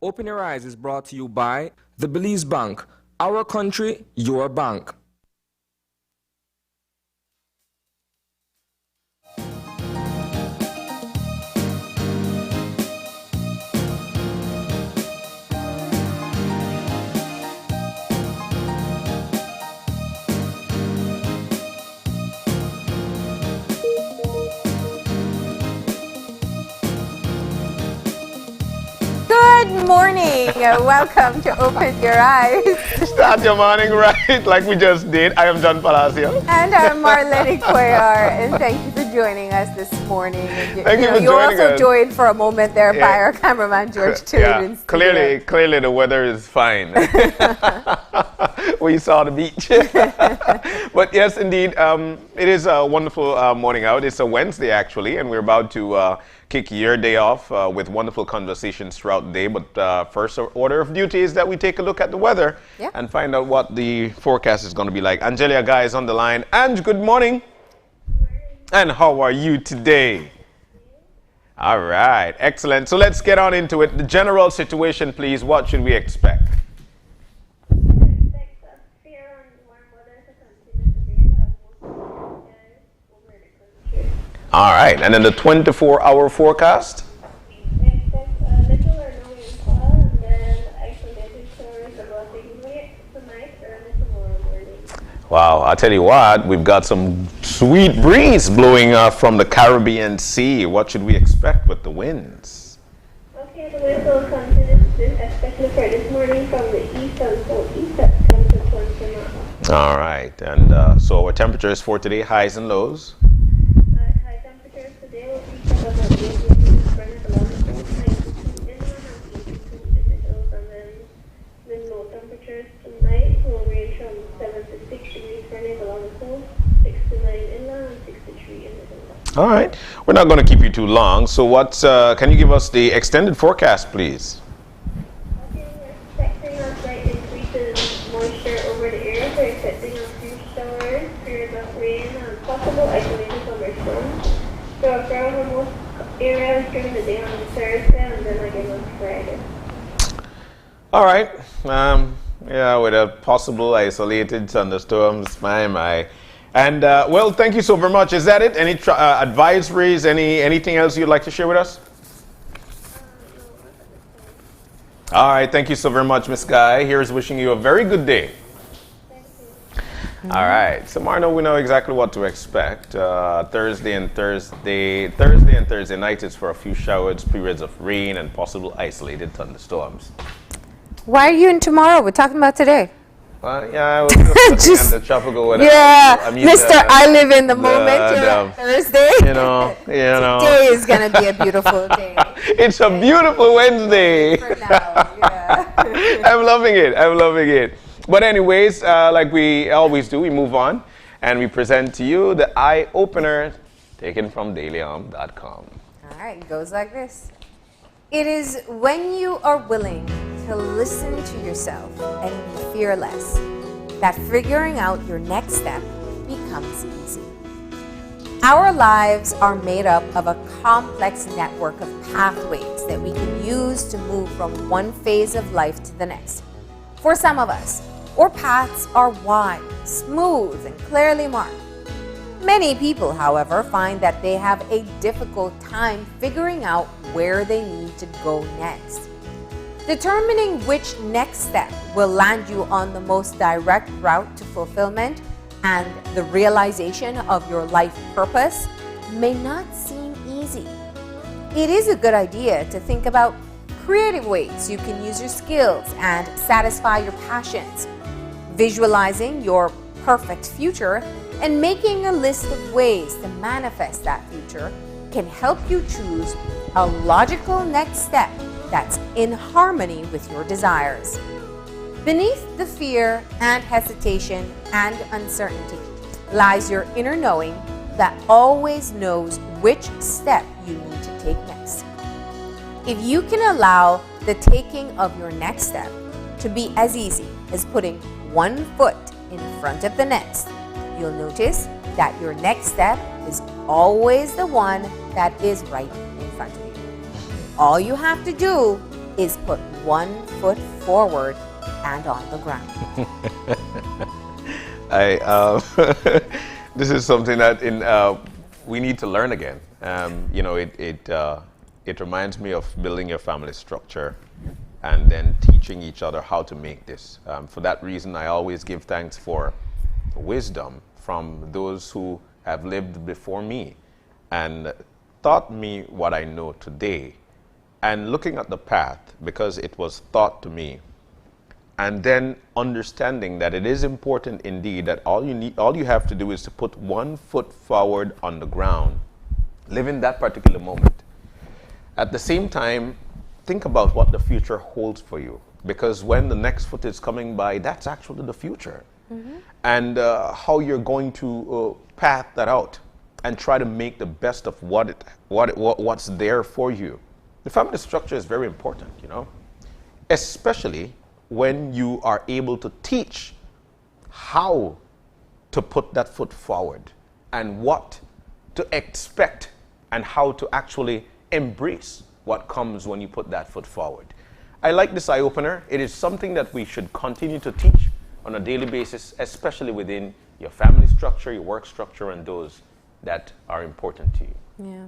Open Your Eyes is brought to you by the Belize Bank. Our country, your bank. Good morning. Welcome to Open Your Eyes. Start your morning right, like we just did. I am John Palacio. And I'm Marlene Cuellar. And thank you for joining us this morning. Thank you for joining You also us. joined for a moment there by our cameraman, George Tillman. Yeah, clearly the weather is fine. We saw the beach. But yes, indeed, it is a wonderful morning out. It's a Wednesday, actually, and we're about to kick your day off with wonderful conversations throughout the day. But first order of duty is that we take a look at the weather and find out what the forecast is going to be like. Angelia Guy is on the line. Ange, good morning. And how are you today? All right, excellent. So let's get on into it. The general situation, please. What should we expect? All right, and then the 24-hour forecast? Wow, I'll tell you what, we've got some sweet breeze blowing from the Caribbean Sea. What should we expect with the winds? Okay, the winds will continue, especially for this morning, from the east and southeast at 10 to 20 miles. All right, and so our temperatures for today, highs and lows? High temperatures today will be about 8 degrees Fahrenheit along the coast, 92 inland and 82 in the hills, and then the low temperatures tonight will range from 7 to 6 degrees Fahrenheit along the coast, 6 to 9 inland, and 63 in the hills. All right, we're not going to keep you too long. So can you give us the extended forecast, please? Okay, we're expecting a slight increase in moisture over the air. We're expecting a few showers, periods of rain, and possible isolated thunderstorms. So for most areas during the day on Thursday and then again on Friday. All right. Yeah, with a possible isolated thunderstorms, my. And well, thank you so very much. Is that it? Any advisories? Anything else you'd like to share with us? All right. Thank you so very much, Miss Guy. Here's wishing you a very good day. Thank you. All right. So, Marno, we know exactly what to expect. Thursday and Thursday night is for a few showers, periods of rain, and possible isolated thunderstorms. Why are you in tomorrow? We're talking about today. Yeah, I was just looking at the tropical weather. Yeah, I mean, Mr. I live in the moment here on Thursday. You know. Today is going to be a beautiful day. It's a beautiful Wednesday. For now, yeah. I'm loving it. But anyways, like we always do, we move on and we present to you the eye opener taken from dailyarm.com. All right, it goes like this. It is when you are willing to listen to yourself and be fearless that figuring out your next step becomes easy. Our lives are made up of a complex network of pathways that we can use to move from one phase of life to the next. For some of us, our paths are wide, smooth, and clearly marked. Many people, however, find that they have a difficult time figuring out where they need to go next. Determining which next step will land you on the most direct route to fulfillment and the realization of your life purpose may not seem easy. It is a good idea to think about creative ways you can use your skills and satisfy your passions. Visualizing your perfect future and making a list of ways to manifest that future can help you choose a logical next step that's in harmony with your desires. Beneath the fear and hesitation and uncertainty lies your inner knowing that always knows which step you need to take next. If you can allow the taking of your next step to be as easy as putting one foot in front of the next, you'll notice that your next step is always the one that is right in front of you. All you have to do is put 1 foot forward and on the ground. This is something that we need to learn again. It reminds me of building your family structure and then teaching each other how to make this. For that reason, I always give thanks for wisdom from those who have lived before me and taught me what I know today. And looking at the path, because it was taught to me, and then understanding that it is important indeed that all you have to do is to put 1 foot forward on the ground, live in that particular moment. At the same time, think about what the future holds for you, because when the next foot is coming by, that's actually the future. And how you're going to path that out and try to make the best of what's there for you. The family structure is very important, especially when you are able to teach how to put that foot forward and what to expect and how to actually embrace what comes when you put that foot forward. I like this eye-opener. It is something that we should continue to teach on a daily basis, especially within your family structure, your work structure, and those that are important to you. Yeah.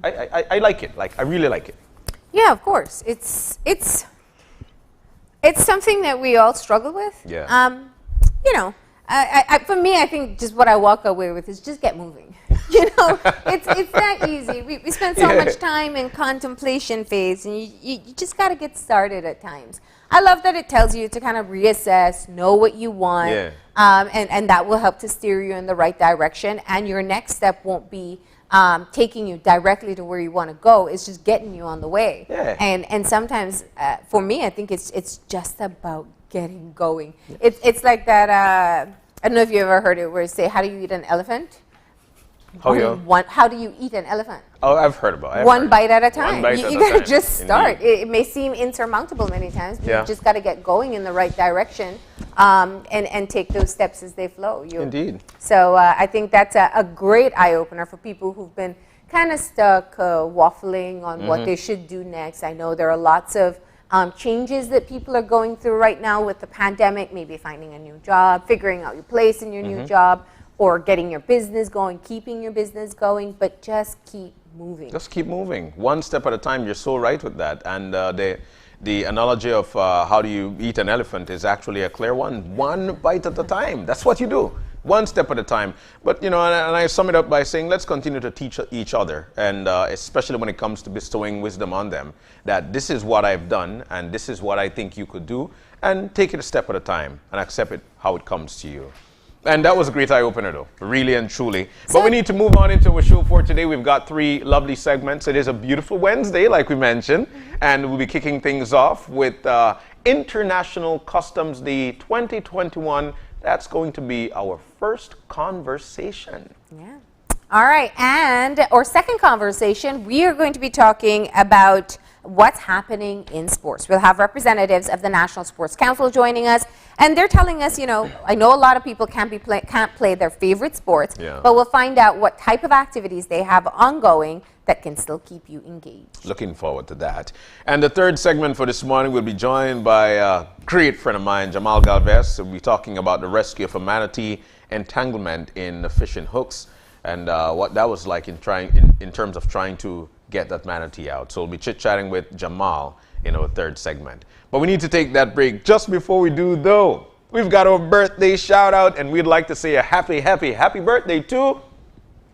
I like it. I really like it. Yeah, of course. It's something that we all struggle with. Yeah. For me, I think just what I walk away with is just get moving. It's that easy. We spend so much time in contemplation phase, and you just got to get started at times. I love that it tells you to kind of reassess, know what you want, and that will help to steer you in the right direction. And your next step won't be taking you directly to where you want to go. It's just getting you on the way. Yeah. And sometimes, for me, I think it's just about getting going. It's like that. I don't know if you ever heard it, where it say, "How do you eat an elephant?" How do you eat an elephant? Oh, I've heard about it. One bite at a time. One bite You at a got to time. just start. Indeed. It may seem insurmountable many times, but Yeah. you just got to get going in the right direction, and take those steps as they flow. Indeed. So I think that's a great eye-opener for people who've been kind of stuck waffling on what they should do next. I know there are lots of changes that people are going through right now with the pandemic, maybe finding a new job, figuring out your place in your new job, or getting your business going, keeping your business going, but just keep moving. Just keep moving, one step at a time. You're so right with that. And the analogy of how do you eat an elephant is actually a clear one bite at a time. That's what you do, one step at a time. But and I sum it up by saying, let's continue to teach each other, and especially when it comes to bestowing wisdom on them, that this is what I've done and this is what I think you could do, and take it a step at a time and accept it how it comes to you. And that was a great eye-opener, though, really and truly. But we need to move on into our show for today. We've got 3 lovely segments. It is a beautiful Wednesday, like we mentioned, and we'll be kicking things off with International Customs Day 2021. That's going to be our first conversation. Yeah. All right, and our second conversation, we are going to be talking about what's happening in sports. We'll have representatives of the National Sports Council joining us, and they're telling us, I know a lot of people can't play their favorite sports, but we'll find out what type of activities they have ongoing that can still keep you engaged. Looking forward to that. And the third segment for this morning, we'll be joined by a great friend of mine, Jamal Galvez. We'll be talking about the rescue of a manatee entanglement in the fishing hooks, and what that was like in terms of trying to get that manatee out. So we'll be chit-chatting with Jamal in our third segment. But we need to take that break. Just before we do, though, we've got our birthday shout-out, and we'd like to say a happy birthday to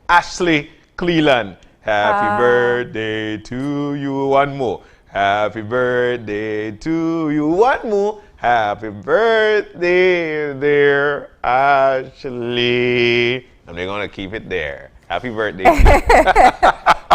Ashley Cleland. Happy birthday to you. One more. Happy birthday to you. One more. Happy birthday, dear Ashley. And we're going to keep it there. Happy birthday.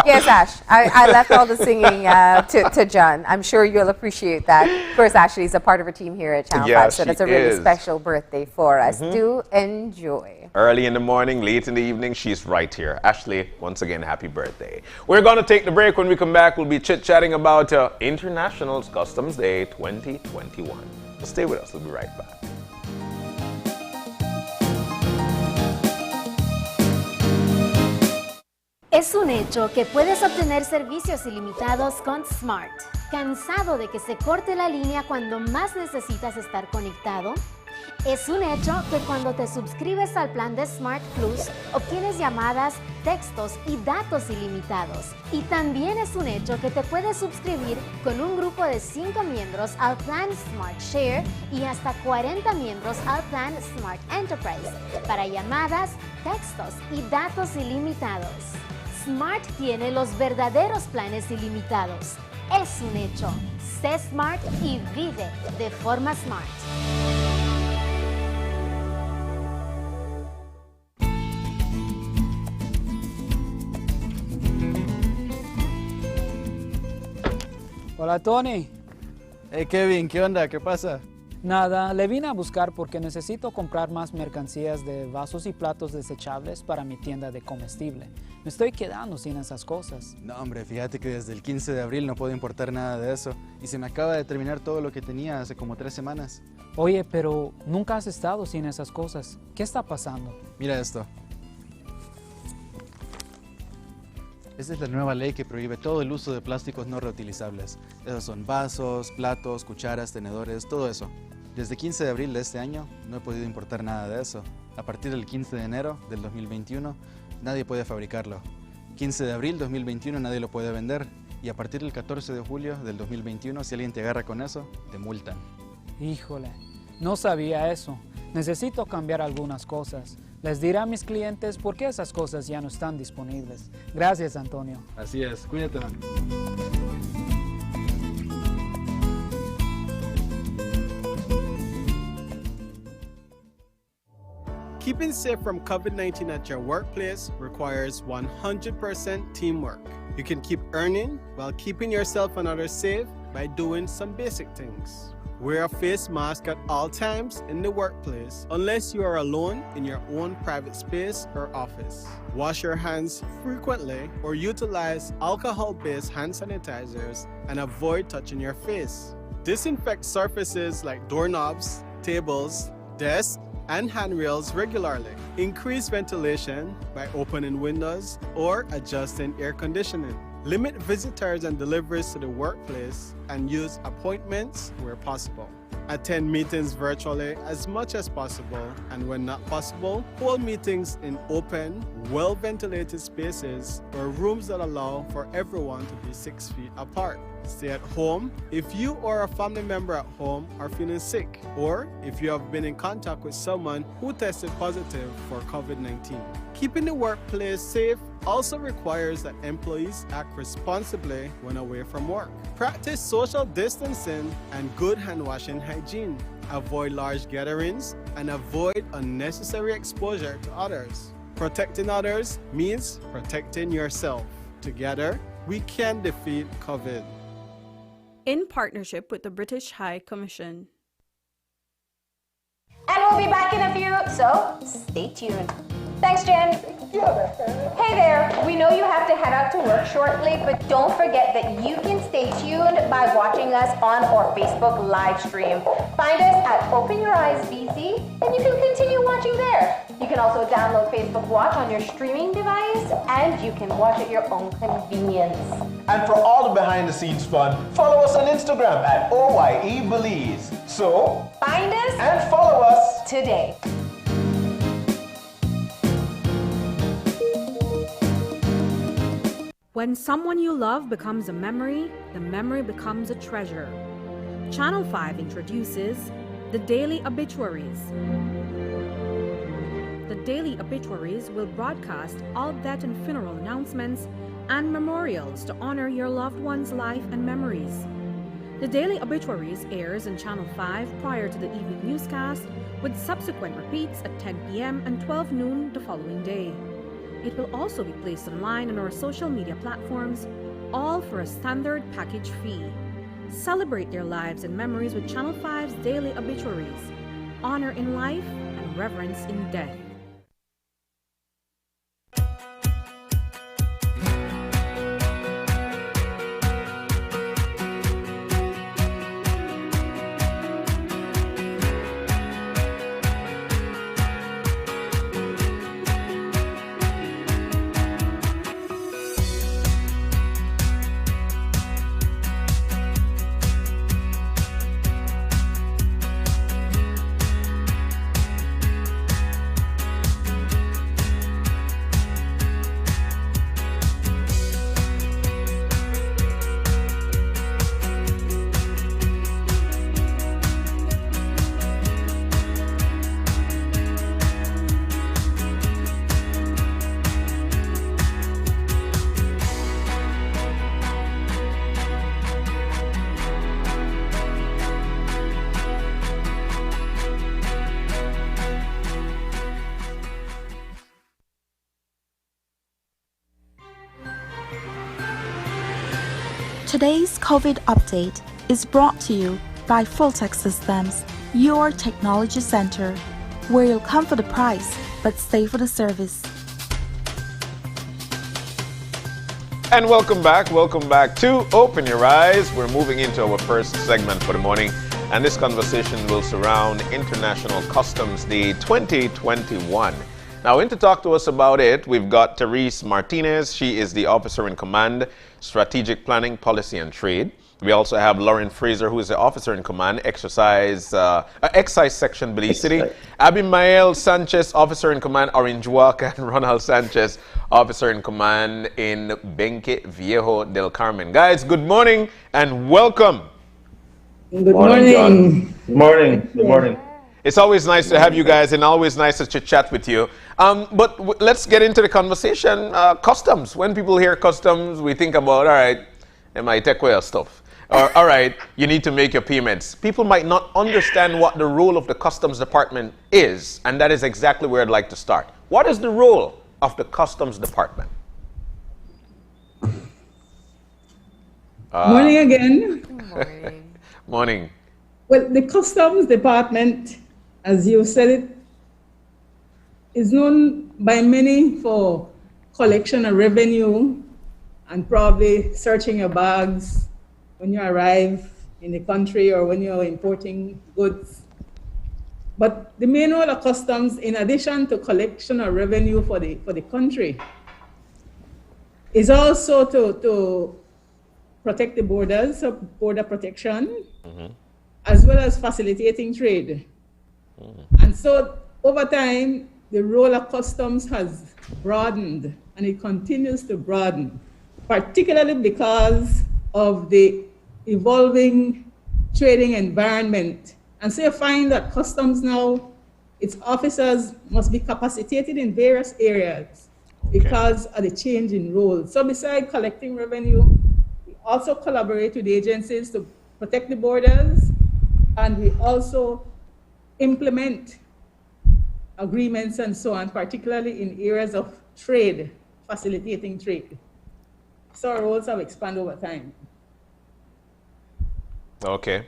Yes, Ash. I left all the singing to John. I'm sure you'll appreciate that. Of course, Ashley's a part of our team here at Channel 5, so that's a really special birthday for us. Do enjoy. Early in the morning, late in the evening, she's right here. Ashley, once again, happy birthday. We're going to take the break. When we come back, we'll be chit-chatting about International Customs Day 2021. So stay with us. We'll be right back. Es un hecho que puedes obtener servicios ilimitados con Smart. ¿Cansado de que se corte la línea cuando más necesitas estar conectado? Es un hecho que cuando te suscribes al plan de Smart Plus, obtienes llamadas, textos y datos ilimitados. Y también es un hecho que te puedes suscribir con un grupo de 5 miembros al plan Smart Share y hasta 40 miembros al plan Smart Enterprise para llamadas, textos y datos ilimitados. Smart tiene los verdaderos planes ilimitados. Es un hecho. Sé Smart y vive de forma Smart. Hola, Tony. Hey Kevin, ¿qué onda? ¿Qué pasa? Nada, le vine a buscar porque necesito comprar más mercancías de vasos y platos desechables para mi tienda de comestible. Me estoy quedando sin esas cosas. No, hombre, fíjate que desde el 15 de abril no puedo importar nada de eso. Y se me acaba de terminar todo lo que tenía hace como 3 semanas. Oye, pero nunca has estado sin esas cosas. ¿Qué está pasando? Mira esto. Esta es la nueva ley que prohíbe todo el uso de plásticos no reutilizables. Esos son vasos, platos, cucharas, tenedores, todo eso. Desde 15 de abril de este año no he podido importar nada de eso. A partir del 15 de enero del 2021 nadie puede fabricarlo. 15 de abril 2021 nadie lo puede vender. Y a partir del 14 de julio del 2021 si alguien te agarra con eso, te multan. Híjole, no sabía eso. Necesito cambiar algunas cosas. Les diré a mis clientes por qué esas cosas ya no están disponibles. Gracias, Antonio. Así es, cuídate. Keeping safe from COVID-19 at your workplace requires 100% teamwork. You can keep earning while keeping yourself and others safe by doing some basic things. Wear a face mask at all times in the workplace unless you are alone in your own private space or office. Wash your hands frequently or utilize alcohol-based hand sanitizers and avoid touching your face. Disinfect surfaces like doorknobs, tables, desks, and handrails regularly. Increase ventilation by opening windows or adjusting air conditioning. Limit visitors and deliveries to the workplace and use appointments where possible. Attend meetings virtually as much as possible, and when not possible, hold meetings in open, well-ventilated spaces or rooms that allow for everyone to be 6 feet apart. Stay at home if you or a family member at home are feeling sick, or if you have been in contact with someone who tested positive for COVID-19. Keeping the workplace safe also requires that employees act responsibly when away from work. Practice social distancing and good hand-washing hygiene. Avoid large gatherings and avoid unnecessary exposure to others. Protecting others means protecting yourself. Together, we can defeat COVID. In partnership with the British High Commission. And we'll be back in a few, so stay tuned. Thanks, Jen. Hey there, we know you have to head out to work shortly, but don't forget that you can stay tuned by watching us on our Facebook live stream. Find us at Open Your Eyes BC, and you can continue watching there. You can also download Facebook Watch on your streaming device, and you can watch at your own convenience. And for all the behind-the-scenes fun, follow us on Instagram at OYE Belize. So, find us and follow us today. When someone you love becomes a memory, the memory becomes a treasure. Channel 5 introduces the Daily Obituaries. The Daily Obituaries will broadcast all death and funeral announcements and memorials to honor your loved one's life and memories. The Daily Obituaries airs on Channel 5 prior to the evening newscast, with subsequent repeats at 10 p.m. and 12 noon the following day. It will also be placed online on our social media platforms, all for a standard package fee. Celebrate their lives and memories with Channel 5's Daily Obituaries. Honor in life and reverence in death. Today's COVID update is brought to you by Fulltech Systems, your technology center, where you'll come for the price, but stay for the service. And welcome back to Open Your Eyes. We're moving into our first segment for the morning, and this conversation will surround International Customs Day 2021. Now, in to talk to us about it, we've got Therese Martinez. She is the Officer in Command, Strategic Planning, Policy and Trade. We also have Lauren Fraser, who is the Officer in Command, Excise Section, Belize City. Abimael Sanchez, Officer in Command, Orange Walk, and Ronald Sanchez, Officer in Command in Benque Viejo del Carmen. Guys, good morning and welcome. Good morning. Good morning. Good morning. It's always nice to have you guys and always nice to chit-chat with you. But let's get into the conversation. Customs. When people hear customs, we think about, all right, they might take away your stuff. Or, all right, you need to make your payments. People might not understand what the role of the Customs Department is, and that is exactly where I'd like to start. What is the role of the Customs Department? Morning again. Good morning. Morning. Well, the Customs Department, as you said it, is known by many for collection of revenue and probably searching your bags when you arrive in the country or when you're importing goods. But the main role of customs, in addition to collection of revenue for the country, is also to protect the borders, so border protection, as well as facilitating trade. And so over time, the role of customs has broadened and it continues to broaden, particularly because of the evolving trading environment. And so you find that customs now, its officers must be capacitated in various areas because of the change in roles. So besides collecting revenue, we also collaborate with agencies to protect the borders, and we also implement agreements and so on, particularly in areas of trade, facilitating trade. So our roles have expanded over time. Okay.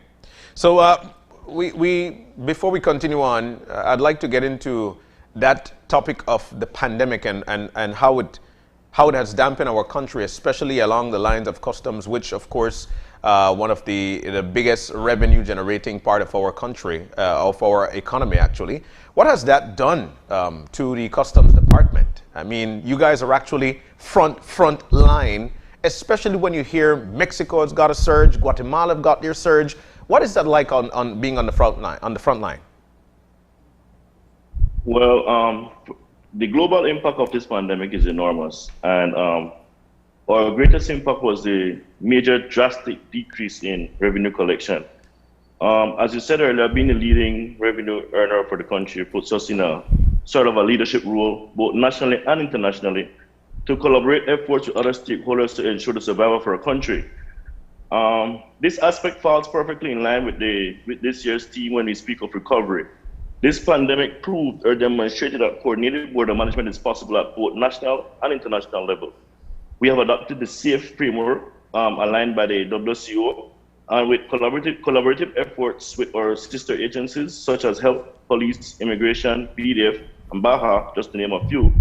So we before we continue on, I'd like to get into that topic of the pandemic and how it has dampened our country, especially along the lines of customs, which of course one of the biggest revenue generating part of our country, of our economy actually. What has that done to the Customs Department? I mean, you guys are actually front line, especially when you hear Mexico has got a surge, Guatemala have got their surge. What is that like on being on the front line? Well, the global impact of this pandemic is enormous, and our greatest impact was the major drastic decrease in revenue collection. As you said earlier, being a leading revenue earner for the country puts us in a sort of a leadership role, both nationally and internationally, to collaborate efforts with other stakeholders to ensure the survival for our country. This aspect falls perfectly in line with this year's theme when we speak of recovery. This pandemic proved or demonstrated that coordinated border management is possible at both national and international level. We have adopted the SAFE framework aligned by the WCO, and with collaborative efforts with our sister agencies such as Health, Police, Immigration, PDF, and BAHA, just to name a few,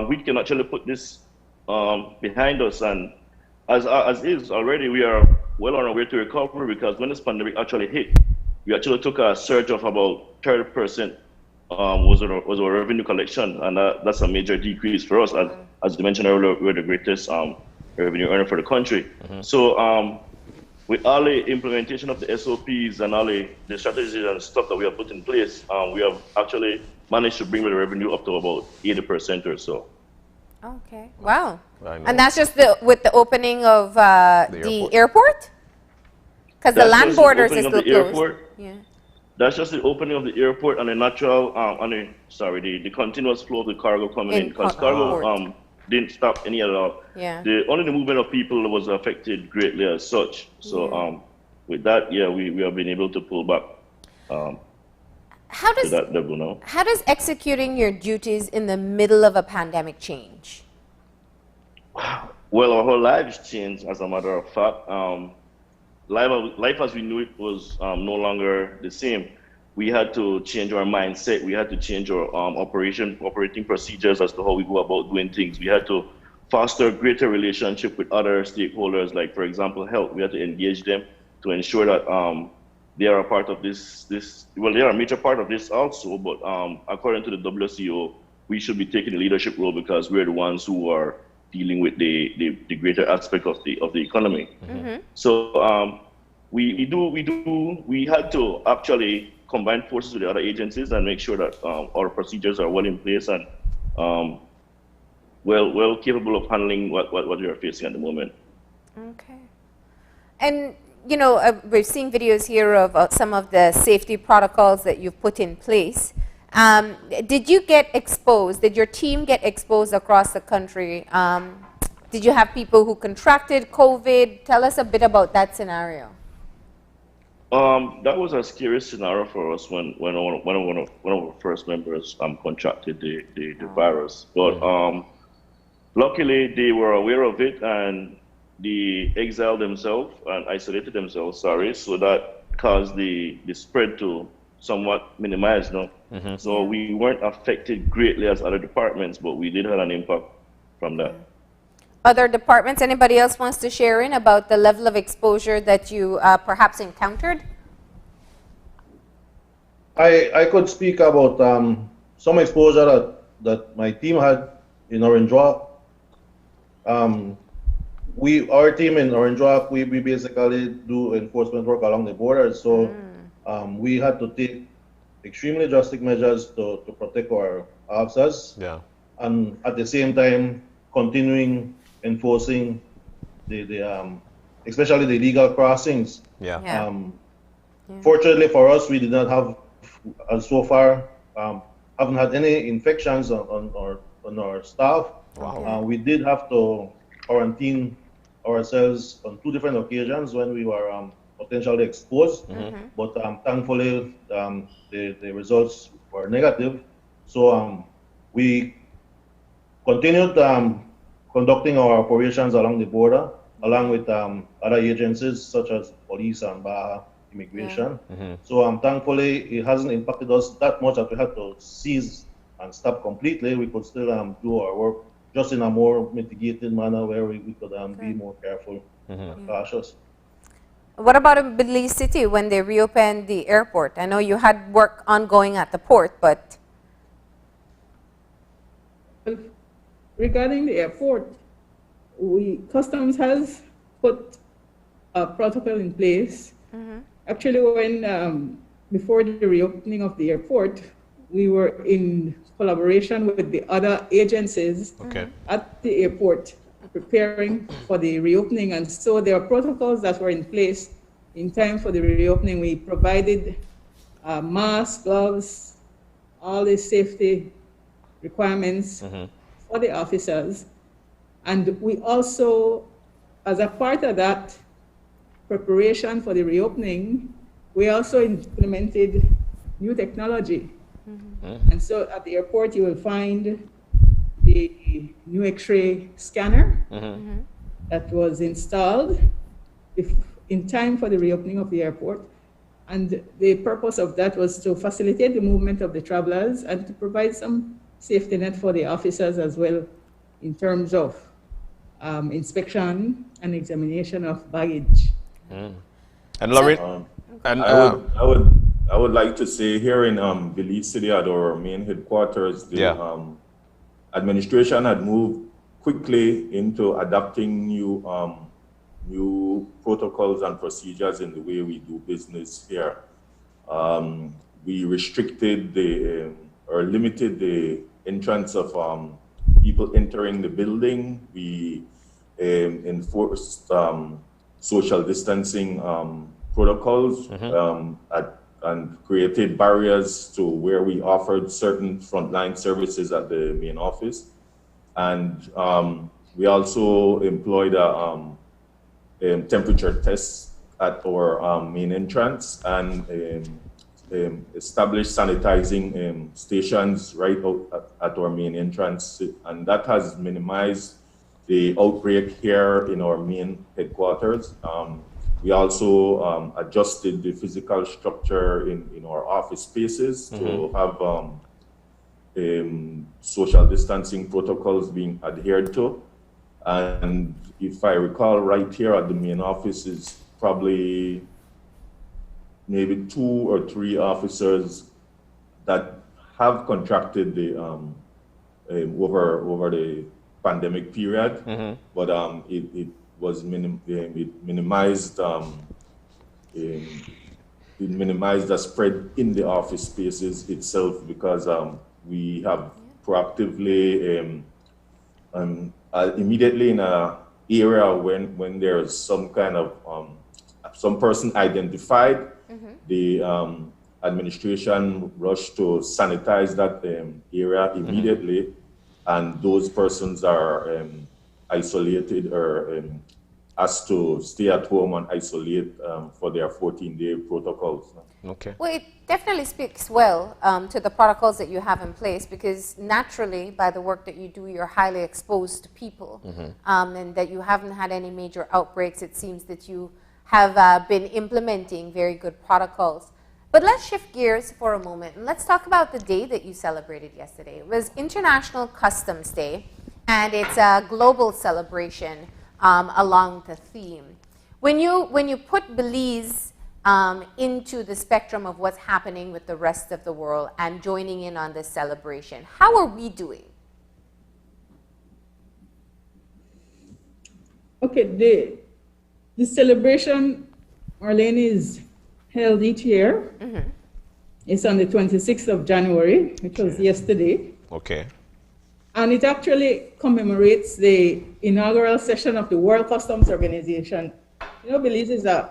we can actually put this behind us. And as is already, we are well on our way to recovery, because when this pandemic actually hit, we actually took a surge of about 30% was our revenue collection, and that's a major decrease for us. As you mentioned earlier, we're the greatest revenue earner for the country. So with all the implementation of the SOPs and all the strategies and stuff that we have put in place, we have actually managed to bring the revenue up to about 80% or so. Okay. Wow. And that's just with the opening of the airport? Because the land borders is still closed. Yeah. That's just the opening of the airport and the natural, the continuous flow of the cargo coming in. Because cargo didn't stop any at all. Yeah. Only the movement of people was affected greatly as such. So with that, yeah, we have been able to pull back how does, to that level now. How does executing your duties in the middle of a pandemic change? Well, our whole lives changed, as a matter of fact. Life as we knew it was no longer the same. We had to change our mindset. We had to change our operating procedures as to how we go about doing things. We had to foster greater relationship with other stakeholders, like, for example, health. We had to engage them to ensure that they are a part of this. Well, they are a major part of this also. But according to the WCO, we should be taking the leadership role because we're the ones who are dealing with the greater aspect of the economy. So we had to actually combine forces with the other agencies and make sure that our procedures are well in place and well capable of handling what we are facing at the moment. Okay. And you know, we're seeing videos here of some of the safety protocols that you've put in place. Did you get exposed? Did your team get exposed across the country? Did you have people who contracted COVID? Tell us a bit about that scenario. That was a scary scenario for us when one of our first members contracted the virus. But luckily they were aware of it and they exiled themselves and isolated themselves, so that caused the spread to somewhat minimize, no? So we weren't affected greatly as other departments, but we did have an impact from that. Other departments, anybody else wants to share in about the level of exposure that you perhaps encountered? I could speak about some exposure that my team had in Orange Walk. Our team in Orange Walk, we basically do enforcement work along the borders. So we had to take extremely drastic measures to protect our officers. Yeah. And at the same time, continuing enforcing the especially the illegal crossings. Yeah. Fortunately for us, we did not have, so far, haven't had any infections on our staff. Wow. We did have to quarantine ourselves on 2 different occasions when we were potentially exposed, but thankfully the results were negative. So we continued conducting our operations along the border, along with other agencies such as police and Baja immigration. So thankfully it hasn't impacted us that much that we had to cease and stop completely. We could still do our work just in a more mitigated manner where we could be more careful and cautious. What about in Belize City when they reopened the airport? I know you had work ongoing at the port, but... Regarding the airport, Customs has put a protocol in place. Actually, when before the reopening of the airport, we were in collaboration with the other agencies at the airport preparing for the reopening, and so there are protocols that were in place in time for the reopening. We provided masks, gloves, all the safety requirements for the officers, and we also, as a part of that preparation for the reopening, we also implemented new technology. And so at the airport you will find the new X-ray scanner that was installed in time for the reopening of the airport. And the purpose of that was to facilitate the movement of the travelers and to provide some safety net for the officers as well in terms of inspection and examination of baggage. And Lorraine, I would like to say here in Belize City at our main headquarters, the administration had moved quickly into adapting new protocols and procedures in the way we do business here. We restricted or limited the entrance of people entering the building. We enforced social distancing protocols and created barriers to where we offered certain frontline services at the main office. And we also employed a temperature test at our main entrance and established sanitizing stations right out at our main entrance. And that has minimized the outbreak here in our main headquarters. We also adjusted the physical structure in our office spaces to have social distancing protocols being adhered to. And if I recall right here at the main office is probably maybe 2 or 3 officers that have contracted the over the pandemic period, but it was minimized. It minimized the spread in the office spaces itself because we have proactively immediately in a area when there's some kind of some person identified, the administration rushed to sanitize that area immediately, and those persons are isolated or asked to stay at home and isolate for their 14-day protocols. Okay. Well, it definitely speaks well to the protocols that you have in place, because naturally, by the work that you do, you're highly exposed to people, and that you haven't had any major outbreaks. It seems that you have been implementing very good protocols. But let's shift gears for a moment, and let's talk about the day that you celebrated yesterday. It was International Customs Day, and it's a global celebration along the theme. When you put Belize into the spectrum of what's happening with the rest of the world and joining in on this celebration, how are we doing? Okay, the celebration, Marlene, is held each year. It's on the 26th of January, which was yesterday. Okay. And it actually commemorates the inaugural session of the World Customs Organization. You know, Belize is a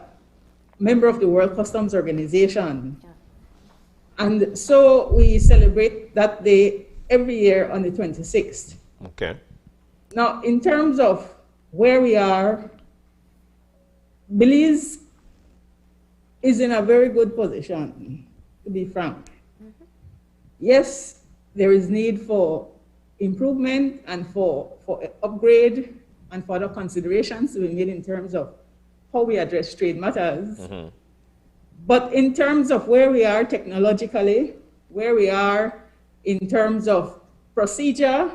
member of the World Customs Organization. And so we celebrate that day every year on the 26th. Okay. Now, in terms of where we are, Belize is in a very good position, to be frank. Yes, there is need for improvement and for upgrade and for other considerations to be made in terms of how we address trade matters. But in terms of where we are technologically, where we are in terms of procedure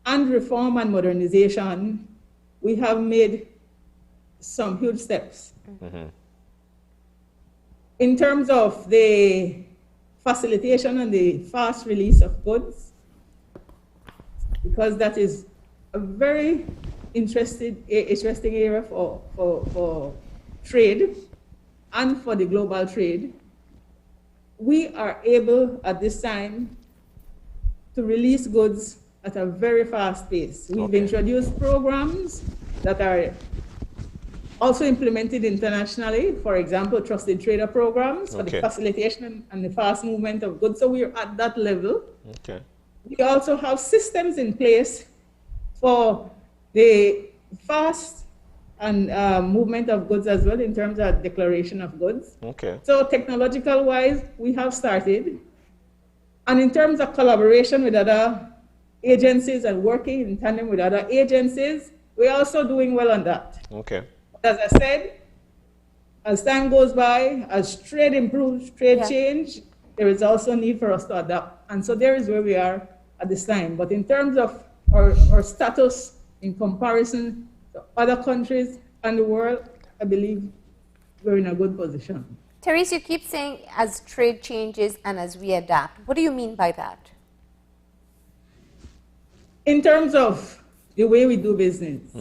and reform and modernization, we have made some huge steps. In terms of the facilitation and the fast release of goods, because that is a very interesting area for trade and for the global trade, we are able at this time to release goods at a very fast pace. We've introduced programs that are also implemented internationally, for example, trusted trader programs for the facilitation and the fast movement of goods. So we're at that level. We also have systems in place for the fast and movement of goods as well in terms of declaration of goods. So technological wise, we have started. And in terms of collaboration with other agencies and working in tandem with other agencies, we're also doing well on that. As I said, as time goes by, as trade improves, trade change, there is also a need for us to adapt. And so there is where we are at this time. But in terms of our status in comparison to other countries and the world, I believe we're in a good position. Therese, you keep saying as trade changes and as we adapt. What do you mean by that? In terms of the way we do business,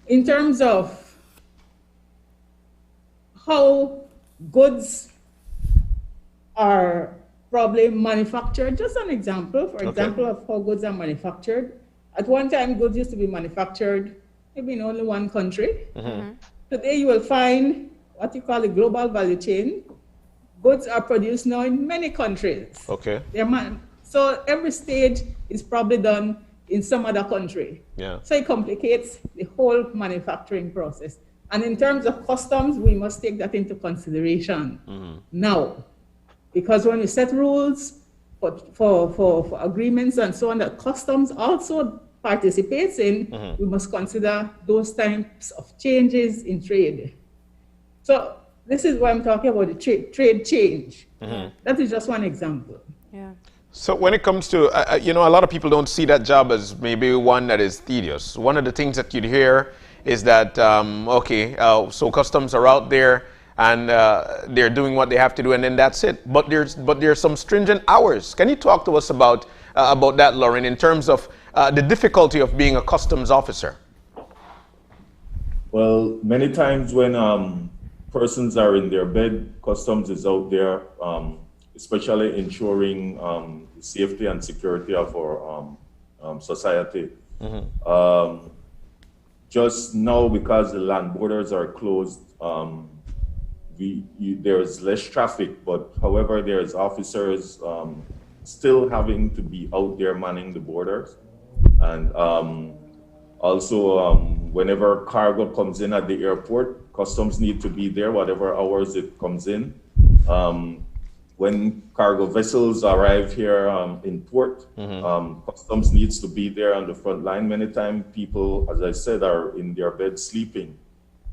in terms of how goods are probably manufactured, just an example, for example, of how goods are manufactured. At one time, goods used to be manufactured maybe in only one country. Today, you will find what you call a global value chain. Goods are produced now in many countries. So every stage is probably done in some other country. So it complicates the whole manufacturing process. And in terms of customs, we must take that into consideration now. Because when we set rules for agreements and so on, that customs also participates in, we must consider those types of changes in trade. So this is why I'm talking about the trade change. That is just one example. Yeah. So when it comes to, you know, a lot of people don't see that job as maybe one that is tedious. One of the things that you'd hear is that, so customs are out there and they're doing what they have to do and then that's it. But there's some stringent hours. Can you talk to us about that, Lauren, in terms of the difficulty of being a customs officer? Well, many times when persons are in their bed, customs is out there, especially ensuring the safety and security of our society. Just now, because the land borders are closed, there's less traffic, but however, there's officers still having to be out there manning the borders. And also, whenever cargo comes in at the airport, customs need to be there, whatever hours it comes in. When cargo vessels arrive here in port, customs needs to be there on the front line. Many times people, as I said, are in their bed sleeping.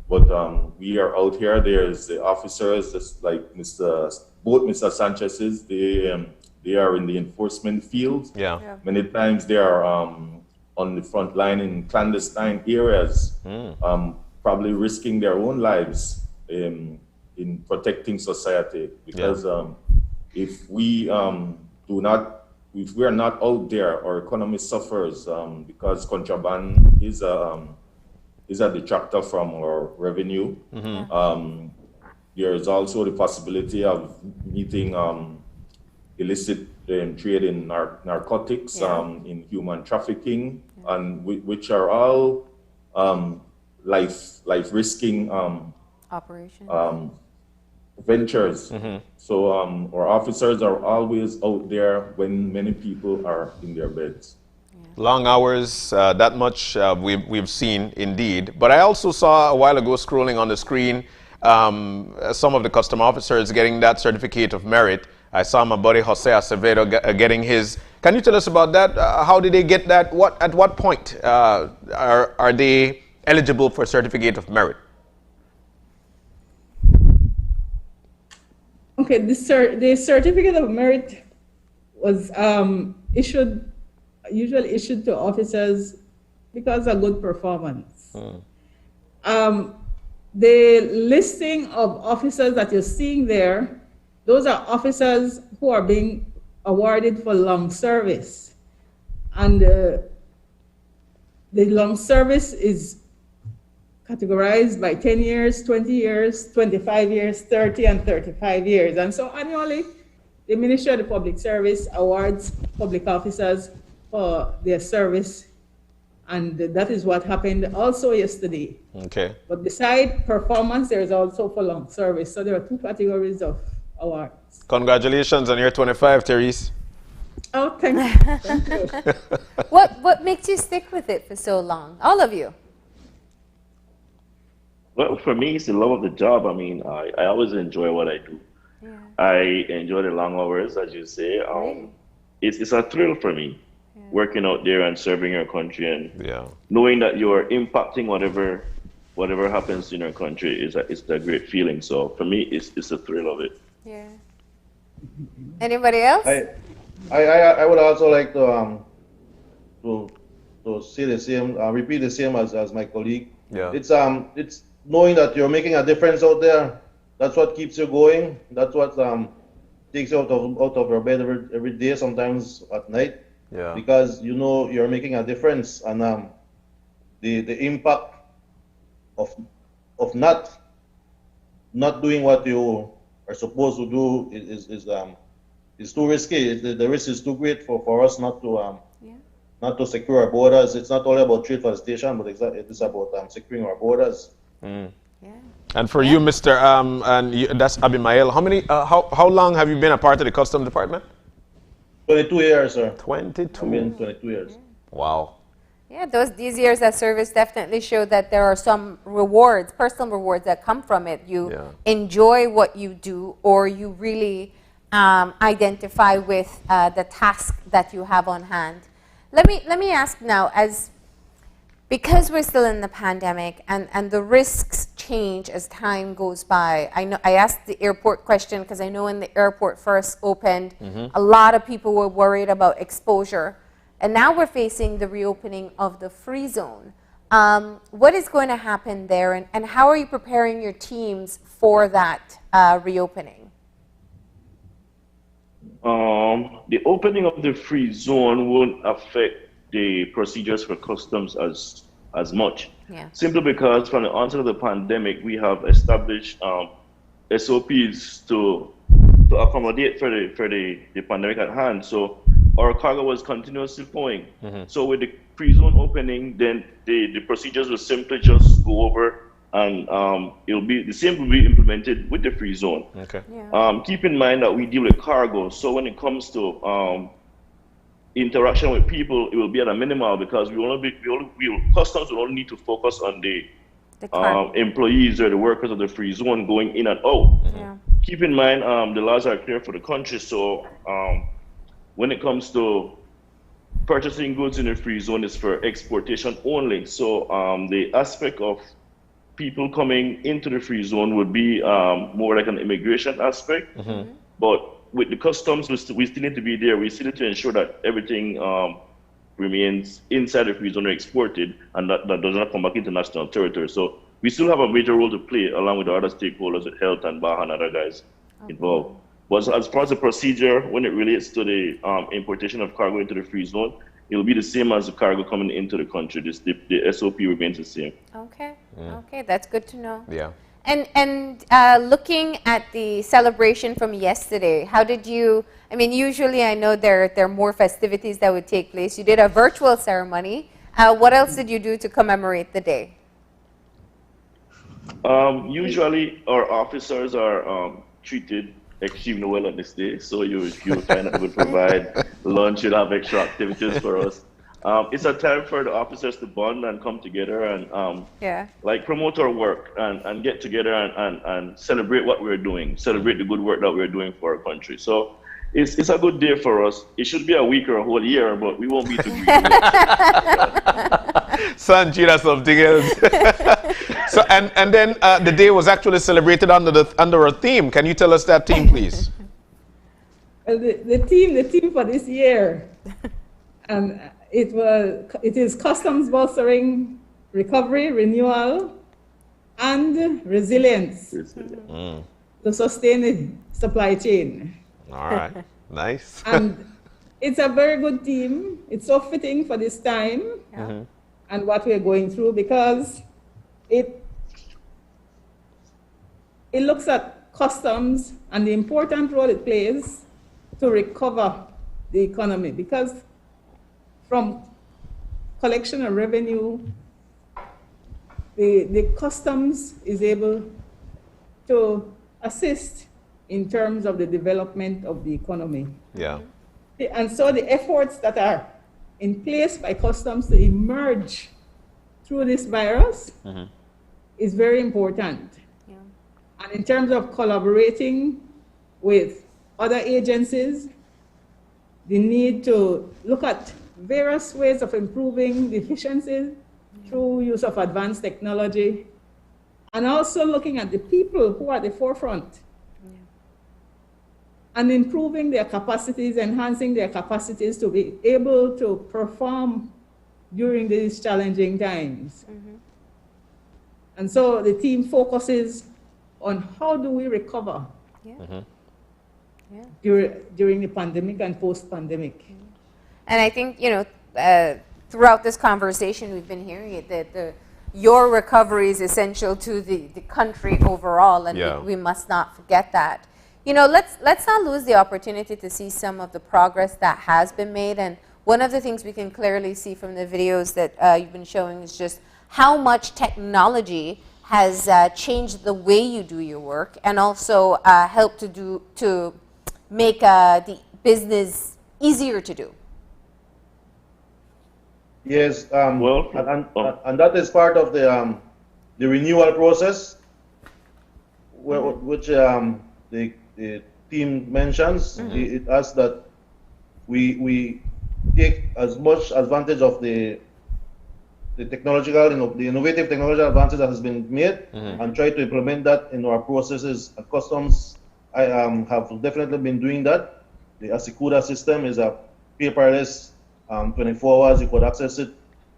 But we are out here. There's the officers, just like both Mr. Sanchez's, they are in the enforcement field. Many times they are on the front line in clandestine areas, probably risking their own lives in protecting society. Because if we are not out there, our economy suffers because contraband is a detractor from our revenue. There is also the possibility of meeting illicit trade in narcotics, in human trafficking, and which are all life-risking operations. Ventures. So our officers are always out there when many people are in their beds. Long hours, that much we've seen indeed. But I also saw a while ago scrolling on the screen some of the custom officers getting that certificate of merit. I saw my buddy Jose Acevedo getting his. Can you tell us about that? How did they get that? At what point are they eligible for certificate of merit? Okay, the certificate of merit was usually issued to officers because of good performance. The listing of officers that you're seeing there, those are officers who are being awarded for long service. And the long service is categorized by 10 years, 20 years, 25 years, 30 and 35 years. And so annually, the Ministry of the Public Service awards public officers for their service. And that is what happened also yesterday. Okay. But beside performance, there is also for long service. So there are two categories of awards. Congratulations on your 25, Therese. Oh, thank you. Thank you. What makes you stick with it for so long? All of you. Well, for me, it's the love of the job. I mean, I always enjoy what I do. I enjoy the long hours, as you say. It's a thrill for me, working out there and serving your country, and knowing that you're impacting whatever happens in your country is a great feeling. So for me, it's a thrill of it. Yeah. Anybody else? I would also like to say the same, repeat the same as my colleague. It's knowing that you're making a difference out there. That's what keeps you going. That's what takes you out of your bed every day, sometimes at night. Because you know you're making a difference, and the impact of not doing what you are supposed to do is too risky. The risk is too great for us not to secure our borders. It's not only about trade facilitation, but it is about securing our borders. And for you, Mr. That's Abimael. How long have you been a part of the Customs Department? 22 years, sir. 22. I mean, 22 years. Wow. Yeah, these years of service definitely show that there are some rewards, personal rewards that come from it. You enjoy what you do, or you really identify with the task that you have on hand. Let me ask now, because we're still in the pandemic and the risks change as time goes by. I asked the airport question because I know when the airport first opened, a lot of people were worried about exposure. And now we're facing the reopening of the free zone. What is going to happen there, and how are you preparing your teams for that reopening? The opening of the free zone won't affect the procedures for customs as much. Yeah. Simply because from the onset of the pandemic, we have established SOPs to accommodate for the pandemic at hand. So our cargo was continuously flowing. So with the free zone opening, then the procedures will simply just go over, and the same will be implemented with the free zone. Okay. Yeah. Keep in mind that we deal with cargo, so when it comes to interaction with people, it will be at a minimal, because customs will only need to focus on the employees or the workers of the free zone going in and out. Yeah. Keep in mind, the laws are clear for the country, so when it comes to purchasing goods in the free zone, is for exportation only. So the aspect of people coming into the free zone would be more like an immigration aspect. But with the customs, we still need to be there. We still need to ensure that everything remains inside the free zone or exported, and that does not come back into national territory. So we still have a major role to play, along with the other stakeholders, with health and BAHA and other guys involved. But as far as the procedure, when it relates to the importation of cargo into the free zone, it will be the same as the cargo coming into the country. The SOP remains the same. Okay. Okay, that's good to know. Yeah. And looking at the celebration from yesterday, how did you? I mean, usually I know there are more festivities that would take place. You did a virtual ceremony. What else did you do to commemorate the day? Usually, our officers are treated extremely well on this day. So you find that we provide lunch, you'll have extra activities for us. It's a time for the officers to bond and come together and like promote our work and get together and celebrate what we're doing, celebrate the good work that we're doing for our country. So it's a good day for us. It should be a week or a whole year, but we won't be too greedy. Sanji, that's something else. So and then the day was actually celebrated under a theme. Can you tell us that theme, please? Well, the theme for this year, it is customs bolstering recovery, renewal, and resilience to sustain the supply chain. All right, nice. And it's a very good theme. It's so fitting for this time and what we're going through, because it looks at customs and the important role it plays to recover the economy, because from collection of revenue, the customs is able to assist in terms of the development of the economy. Yeah. And so the efforts that are in place by customs to emerge through this virus is very important. Yeah. And in terms of collaborating with other agencies, the need to look at various ways of improving the efficiency through use of advanced technology, and also looking at the people who are at the forefront and improving their capacities, enhancing their capacities to be able to perform during these challenging times. And so the team focuses on how do we recover during the pandemic and post-pandemic. And I think, throughout this conversation, we've been hearing it, that your recovery is essential to the country overall, and we must not forget that. Let's not lose the opportunity to see some of the progress that has been made. And one of the things we can clearly see from the videos that you've been showing is just how much technology has changed the way you do your work, and also helped to make the business easier to do. Yes, and that is part of the renewal process, which the team mentions. It asks that we take as much advantage of the technological, the innovative technological advances that has been made, and try to implement that in our processes. Customs, I have definitely been doing that. The Asikuda system is a paperless, 24 hours. You could access it.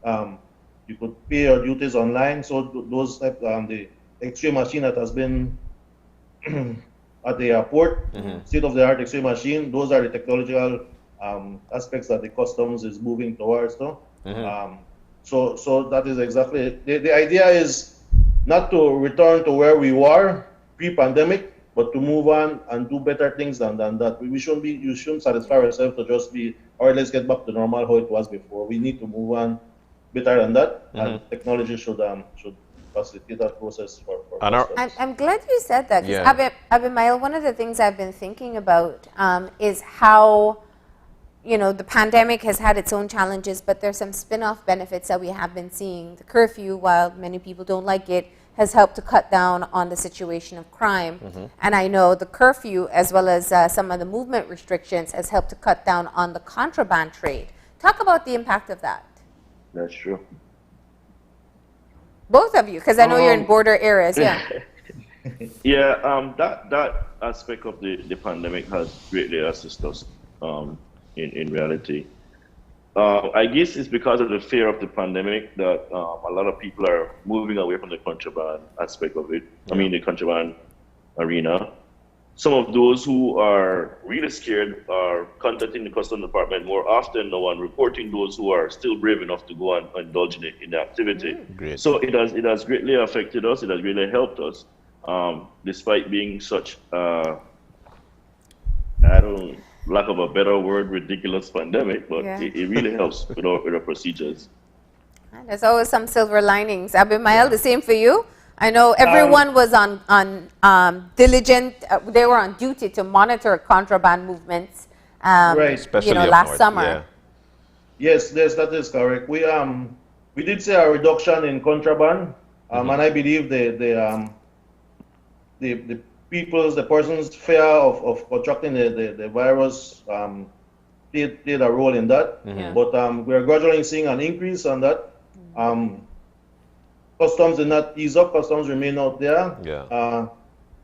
You could pay your duties online. So those type, the X-ray machine that has been at the airport, state-of-the-art X-ray machine. Those are the technological aspects that the customs is moving towards. So that is exactly it. The idea is not to return to where we were pre-pandemic, but to move on and do better things than that. You shouldn't satisfy yourself to just be, all right, let's get back to normal how it was before. We need to move on better than that, and technology should facilitate that process for I'm glad you said that, because Abimael, one of the things I've been thinking about is how, you know, the pandemic has had its own challenges, but there's some spin-off benefits that we have been seeing. The curfew, while many people don't like it, has helped to cut down on the situation of crime. And I know the curfew, as well as some of the movement restrictions, has helped to cut down on the contraband trade. Talk about the impact of that. That's true. Both of you, because I know you're in border areas, Yeah, that aspect of the pandemic has greatly assisted us in reality. I guess it's because of the fear of the pandemic that a lot of people are moving away from the contraband aspect of it. I mean, the contraband arena. Some of those who are really scared are contacting the Customs Department more often now and reporting those who are still brave enough to go and indulge in the activity. So it has greatly affected us. It has really helped us, despite being such, lack of a better word, ridiculous pandemic, but it really helps with our procedures. There's always some silver linings. Abimael, the same for you? I know everyone was on diligent, they were on duty to monitor contraband movements, Especially last summer. Yes, that is correct. We did see a reduction in contraband, and I believe the person's fear of contracting the virus played a role in that. But we are gradually seeing an increase on that. Customs did not ease up. Customs remain out there.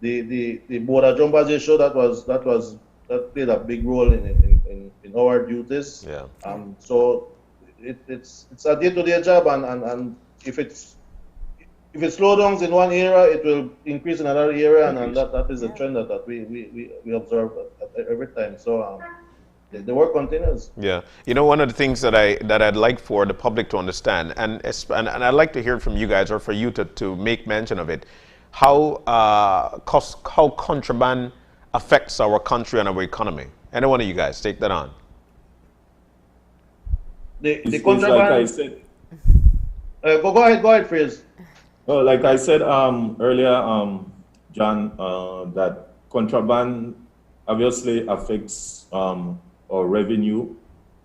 The border jumpers issue that played a big role in our duties. So it's a day-to-day job, and if it slows down in one area, it will increase in another area, and that is a trend that we observe every time. So the work continues. Yeah, you know, one of the things that I'd like for the public to understand, and I'd like to hear from you guys, or for you to make mention of it, how contraband affects our country and our economy. Any one of you guys take that on. The contraband. Like I said, go ahead, Frizz. Oh, like I said earlier, John, that contraband obviously affects our revenue.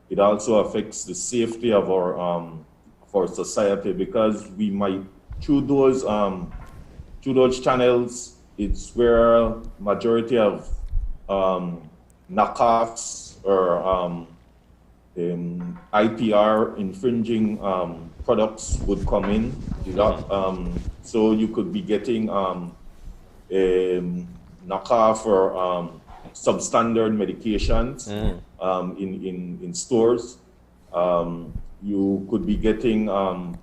It also affects the safety of our society, because we might through those channels, it's where majority of knockoffs or IPR infringing products would come in. So you could be getting knockoff or substandard medications in stores. You could be getting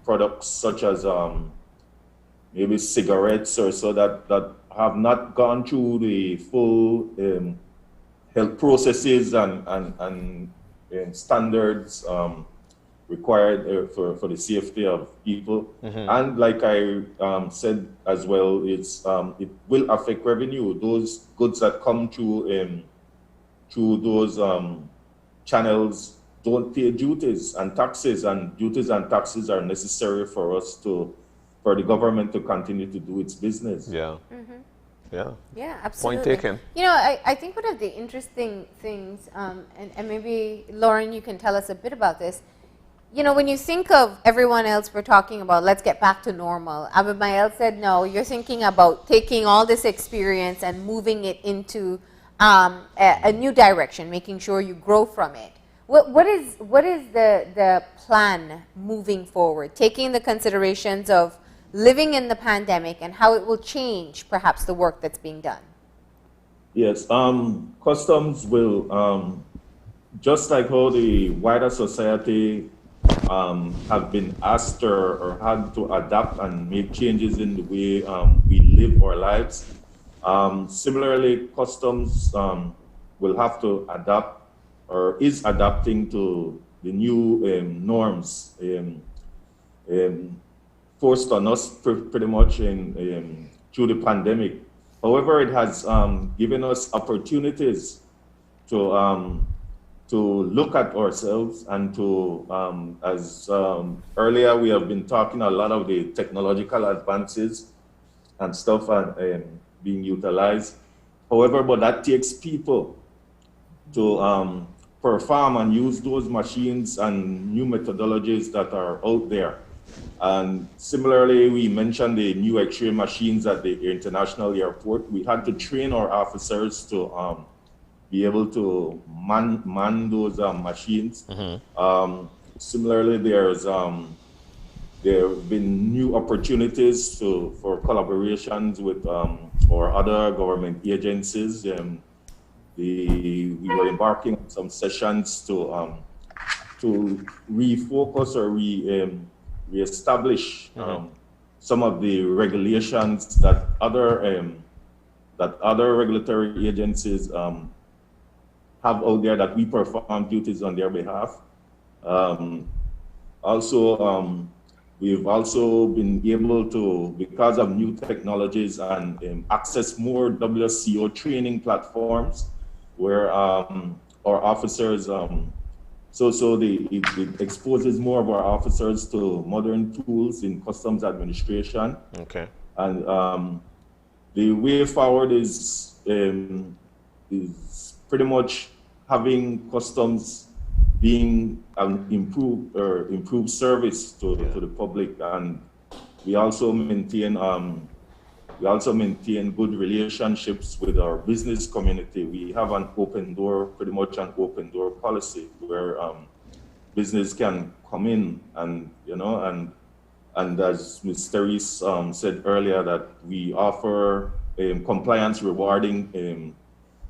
products such as maybe cigarettes or so that have not gone through the full health processes and standards required for the safety of people. And like I said as well, it will affect revenue. Those goods that come through those channels don't pay duties and taxes, and duties and taxes are necessary for the government to continue to do its business. Yeah, absolutely. Point taken. You know, I think one of the interesting things, and maybe Lauren, you can tell us a bit about this. You know, when you think of everyone else, we're talking about let's get back to normal. Abimael said no. You're thinking about taking all this experience and moving it into a new direction, making sure you grow from it. What is the plan moving forward, taking the considerations of living in the pandemic and how it will change perhaps the work that's being done? Yes, customs will, just like how the wider society have been asked or had to adapt and make changes in the way we live our lives. Similarly, customs will have to adapt or is adapting to the new norms forced on us pretty much through the pandemic. However, it has given us opportunities to look at ourselves and to, as earlier we have been talking a lot of the technological advances and stuff and being utilized. However, but that takes people to perform and use those machines and new methodologies that are out there. And similarly, we mentioned the new X-ray machines at the international airport. We had to train our officers to be able to man those machines. Similarly, there have been new opportunities for collaborations with or other government agencies. We were embarking on some sessions to refocus or reestablish some of the regulations that other regulatory agencies have out there that we perform duties on their behalf. We've also been able to, because of new technologies and access more WSCO training platforms where our officers, so it exposes more of our officers to modern tools in customs administration. Okay. And the way forward is pretty much having customs being an improved service to the public, and we also maintain good relationships with our business community. We have an open door, pretty much an open door policy where business can come in and as Ms. Therese said earlier, that we offer compliance rewarding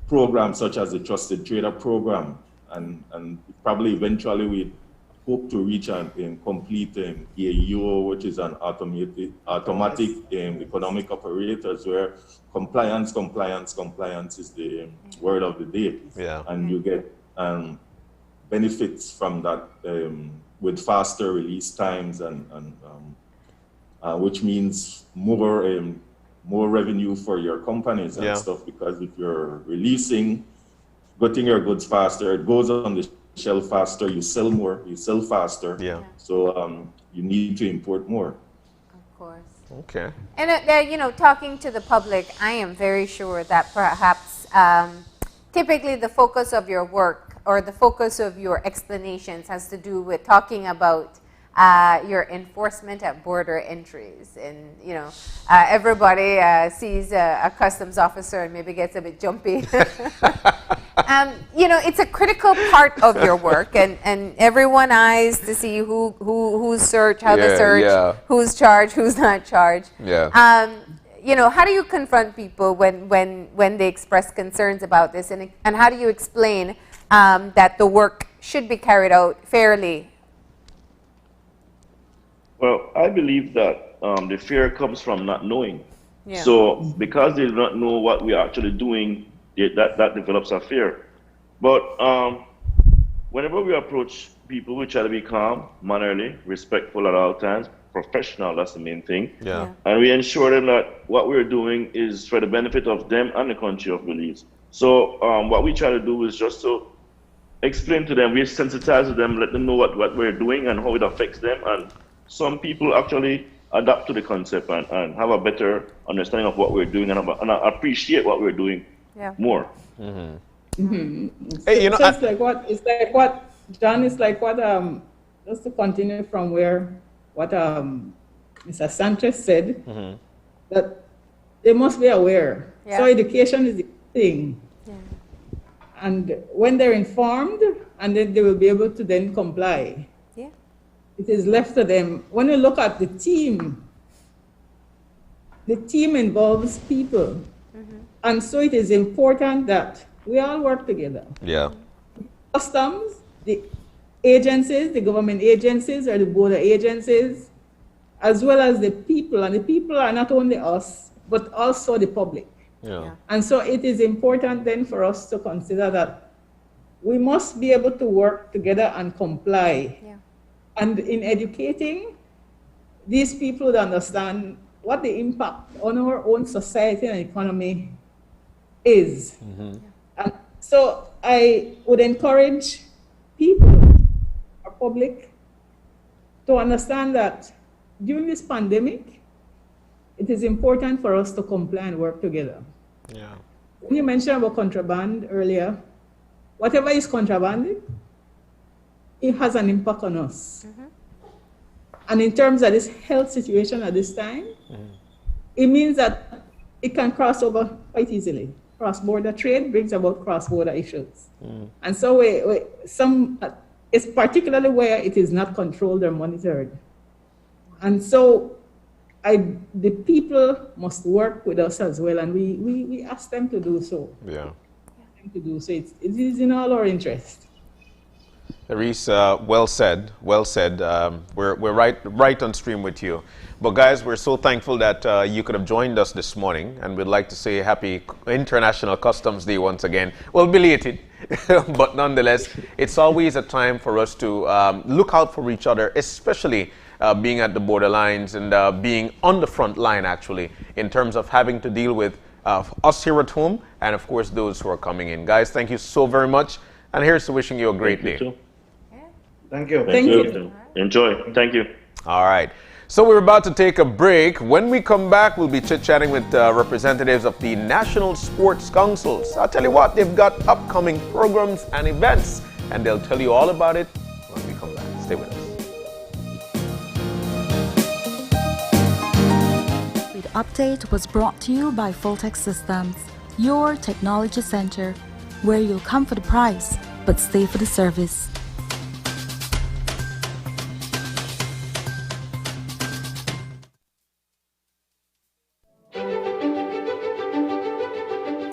programs such as the Trusted Trader program, and probably eventually we hope to reach and complete AEO, which is an automatic economic operators, where compliance is the word of the day. Yeah. And you get benefits from that with faster release times and which means more revenue for your companies and stuff, because if you're releasing, getting your goods faster, it goes on the shelf faster, you sell more, you sell faster. Yeah. So you need to import more. Of course. Okay. And talking to the public, I am very sure that perhaps typically the focus of your work or the focus of your explanations has to do with talking about your enforcement at border entries. And everybody sees a customs officer and maybe gets a bit jumpy. It's a critical part of your work, and everyone eyes to see who's searched, how they search, who's charged, who's not charged. Yeah. How do you confront people when they express concerns about this, and how do you explain that the work should be carried out fairly? Well, I believe that the fear comes from not knowing. Yeah. So because they do not know what we are actually doing, that develops a fear. But whenever we approach people, we try to be calm, mannerly, respectful at all times, professional, that's the main thing. Yeah. And we ensure them that what we're doing is for the benefit of them and the country of Belize. So what we try to do is just to explain to them, we sensitize them, let them know what we're doing and how it affects them. And some people actually adapt to the concept and have a better understanding of what we're doing and appreciate what we're doing more. Mm-hmm. Mm-hmm. Hey, it's like what John, is like what just to continue from what Mr. Sanchez said, that they must be aware. So education is the thing. And when they're informed and then they will be able to then comply. Yeah. It is left to them. When you look at the team involves people. And so it is important that we all work together. Yeah. Customs, the agencies, the government agencies or the border agencies, as well as the people. And the people are not only us, but also the public. Yeah. And so it is important then for us to consider that we must be able to work together and comply. Yeah. And in educating these people to understand what the impact on our own society and economy is. And so I would encourage people, our public, to understand that during this pandemic, it is important for us to comply and work together. Yeah. When you mentioned about contraband earlier, whatever is contraband, it has an impact on us. And in terms of this health situation at this time, it means that it can cross over quite easily. Cross-border trade brings about cross-border issues. And so it's particularly where it is not controlled or monitored. And so the people must work with us as well, and we ask them to do so. Yeah. To do so. It is in all our interest. Reese, well said, well said. We're right on stream with you. But guys, we're so thankful that you could have joined us this morning, and we'd like to say happy International Customs Day once again. Well, belated, but nonetheless, it's always a time for us to look out for each other, especially being at the borderlines and being on the front line, actually, in terms of having to deal with us here at home and, of course, those who are coming in. Guys, thank you so very much, and here's to wishing you a great day. Thank you. Thank you. Enjoy. Thank you. All right. So we're about to take a break. When we come back, we'll be chit-chatting with representatives of the National Sports Councils. I'll tell you what, they've got upcoming programs and events, and they'll tell you all about it when we come back. Stay with us. The update was brought to you by Fulltech Systems, your technology center, where you'll come for the price, but stay for the service.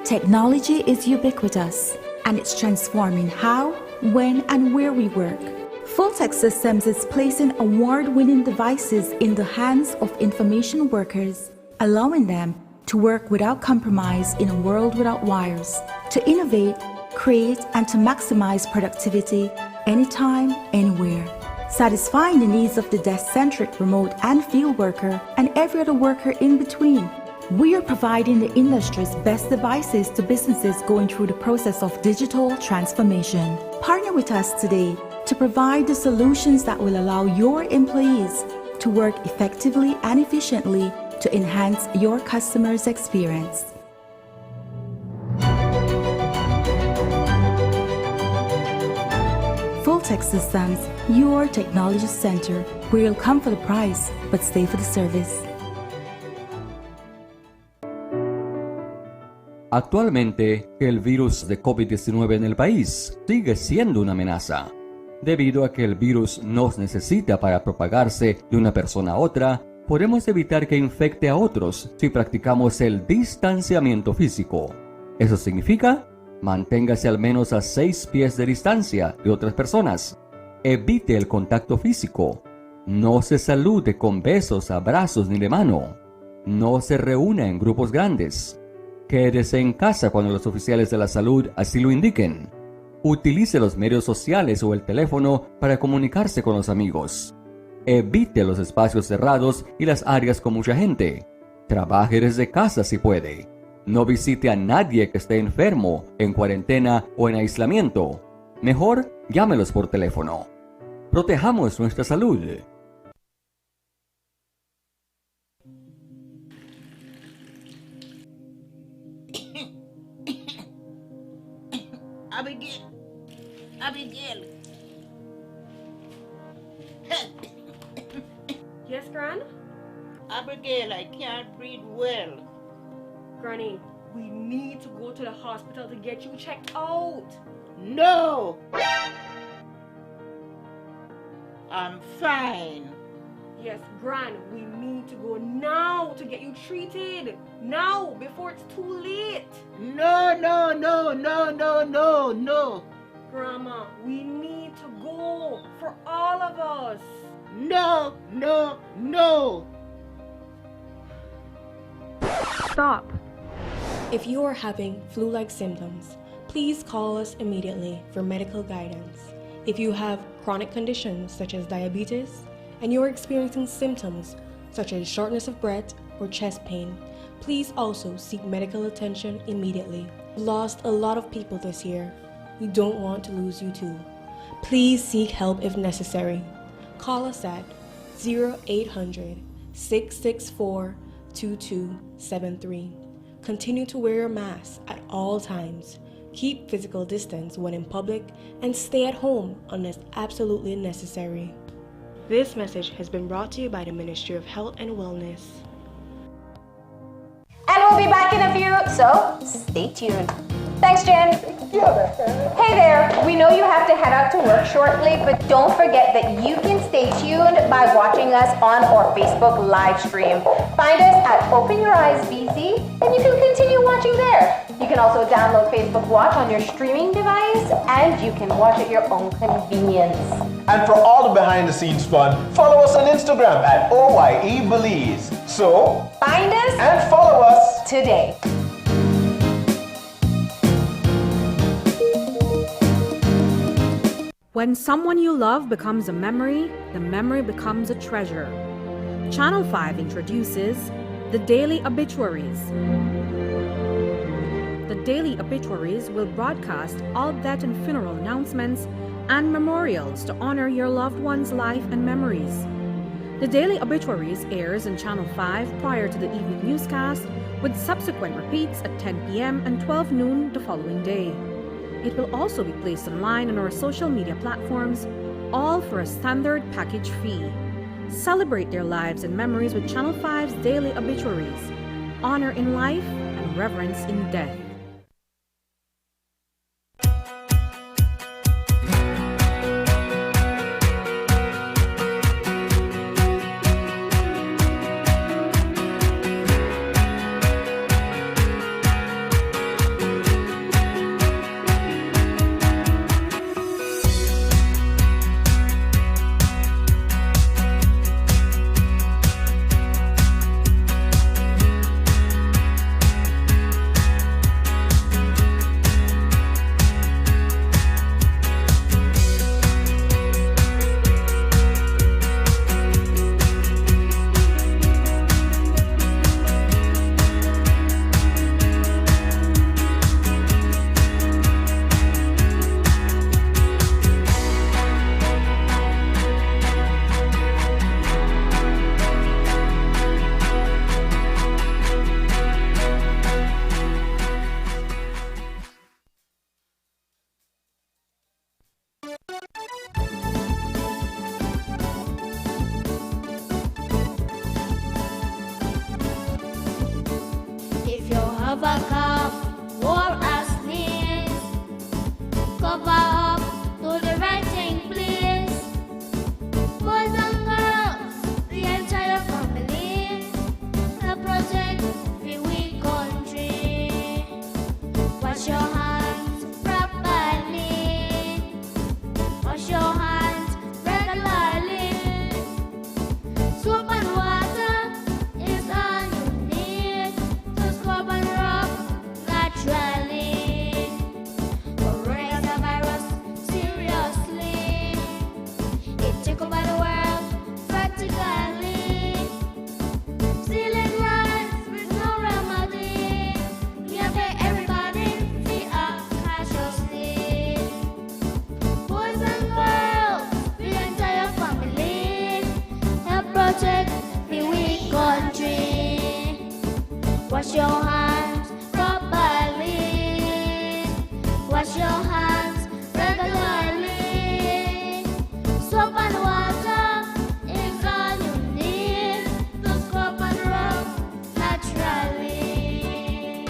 Technology is ubiquitous, and it's transforming how, when, and where we work. Fulltech Systems is placing award-winning devices in the hands of information workers, allowing them to work without compromise in a world without wires, to innovate, create, and to maximize productivity anytime, anywhere, satisfying the needs of the desk-centric remote and field worker and every other worker in between. We are providing the industry's best devices to businesses going through the process of digital transformation. Partner with us today to provide the solutions that will allow your employees to work effectively and efficiently to enhance your customers' experience. Fulltech Systems, your technology center, where you'll come for the price, but stay for the service. Actualmente, el virus de COVID-19 en el país sigue siendo una amenaza. Debido a que el virus nos necesita para propagarse de una persona a otra, podemos evitar que infecte a otros si practicamos el distanciamiento físico. Eso significa, manténgase al menos a 6 pies de distancia de otras personas. Evite el contacto físico. No se salude con besos, abrazos ni de mano. No se reúna en grupos grandes. Quédese en casa cuando los oficiales de la salud así lo indiquen. Utilice los medios sociales o el teléfono para comunicarse con los amigos. Evite los espacios cerrados y las áreas con mucha gente. Trabaje desde casa si puede. No visite a nadie que esté enfermo, en cuarentena o en aislamiento. Mejor, llámelos por teléfono. Protejamos nuestra salud. Abigail. Yes, Gran? Abigail, I can't breathe well. Granny, we need to go to the hospital to get you checked out. No! I'm fine. Yes, Gran, we need to go now to get you treated. Now, before it's too late. No, no, no, no, no, no, no. Grandma, we need to go for all of us. No, no, no. Stop. If you are having flu-like symptoms, please call us immediately for medical guidance. If you have chronic conditions such as diabetes and you are experiencing symptoms such as shortness of breath or chest pain, please also seek medical attention immediately. We lost a lot of people this year. We don't want to lose you too. Please seek help if necessary. Call us at 0800-664-2273. Continue to wear your mask at all times. Keep physical distance when in public and stay at home unless absolutely necessary. This message has been brought to you by the Ministry of Health and Wellness. And we'll be back in a few, so stay tuned. Thanks, Jen. Hey there, we know you have to head out to work shortly, but don't forget that you can stay tuned by watching us on our Facebook live stream. Find us at Open Your Eyes BC, and you can continue watching there. You can also download Facebook Watch on your streaming device, and you can watch at your own convenience. And for all the behind the scenes fun, follow us on Instagram at OYE Belize. So, find us and follow us today. When someone you love becomes a memory, the memory becomes a treasure. Channel 5 introduces the Daily Obituaries. The Daily Obituaries will broadcast all death and funeral announcements and memorials to honor your loved one's life and memories. The Daily Obituaries airs on Channel 5 prior to the evening newscast, with subsequent repeats at 10 p.m. and 12 noon the following day. It will also be placed online on our social media platforms, all for a standard package fee. Celebrate their lives and memories with Channel 5's Daily Obituaries. Honor in life and reverence in death. If you have a cough or a sneeze, cover up to the right thing, please. Boys and girls, the entire family, help protect the weak country. Wash your hands properly. Wash your hands regularly. Soap and water is all you need to scrub and rub naturally. Coronavirus, seriously, it took over the world practically. Stealing lives with no remedy. We have paid everybody fee up cautiously. Boys and girls, the entire family, help protect the weak country. Wash your hands properly. Wash your hands regularly. Soap and water is all you need to scrub and rub naturally.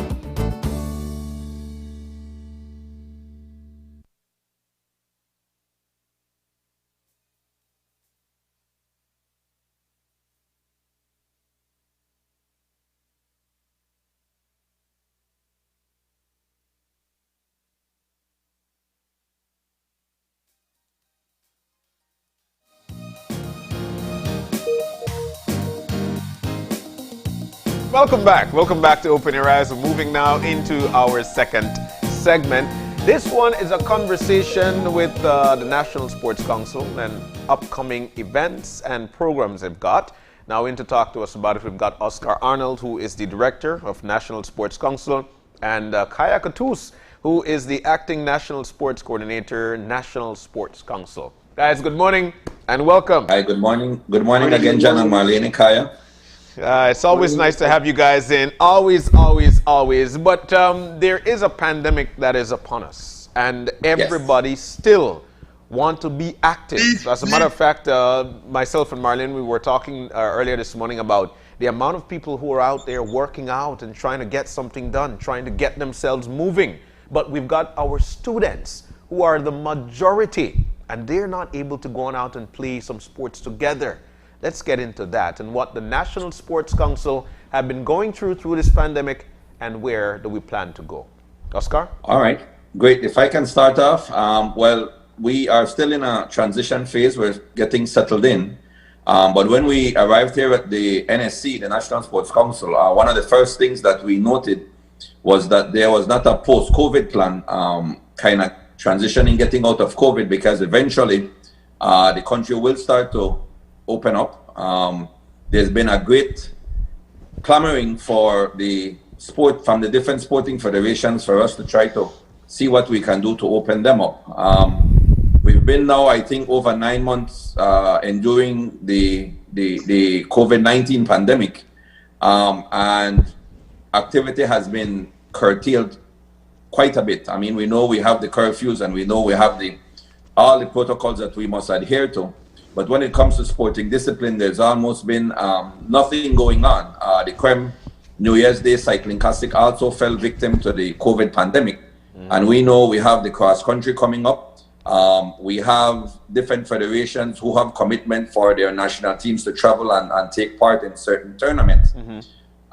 Welcome back. Welcome back to Open Your Eyes. We're moving now into our second segment. This one is a conversation with the National Sports Council and upcoming events and programs they've got. Now in to talk to us about it, we've got Oscar Arnold, who is the Director of National Sports Council, and Kaya Katus, who is the Acting National Sports Coordinator, National Sports Council. Guys, good morning and welcome. Hi, good morning. Good morning again, John and Marlene and Kaya. It's always nice to have you guys in. Always, always, always. But there is a pandemic that is upon us, and everybody still want to be active. As a matter of fact, myself and Marlene, we were talking earlier this morning about the amount of people who are out there working out and trying to get something done, trying to get themselves moving. But we've got our students who are the majority, and they're not able to go on out and play some sports together. Let's get into that and what the National Sports Council have been going through this pandemic, and where do we plan to go. Oscar? All right, great. If I can start off, well, we are still in a transition phase. We're getting settled in. But when we arrived here at the NSC, the National Sports Council, one of the first things that we noted was that there was not a post-COVID plan, kind of transitioning, getting out of COVID, because eventually the country will start to open up. There's been a great clamoring for the sport from the different sporting federations for us to try to see what we can do to open them up. We've been now, I think, over 9 months enduring the COVID-19 pandemic, and activity has been curtailed quite a bit. I mean, we know we have the curfews, and we know we have all the protocols that we must adhere to. But when it comes to sporting discipline, there's almost been nothing going on. The Creme New Year's Day Cycling Classic also fell victim to the COVID pandemic. And we know we have the cross country coming up. We have different federations who have commitment for their national teams to travel and take part in certain tournaments.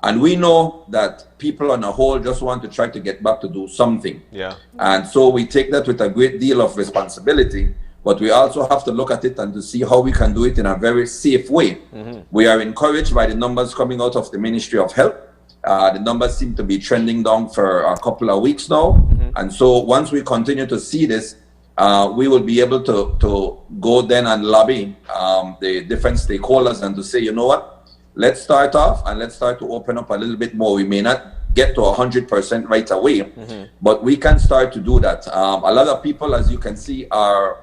And we know that people on a whole just want to try to get back to do something. Yeah. And so we take that with a great deal of responsibility. But we also have to look at it and to see how we can do it in a very safe way. We are encouraged by the numbers coming out of the Ministry of Health. The numbers seem to be trending down for a couple of weeks now. And so once we continue to see this, we will be able to go then and lobby the different stakeholders and to say, you know what, let's start off and let's start to open up a little bit more. We may not get to 100% right away, but we can start to do that. A lot of people, as you can see, are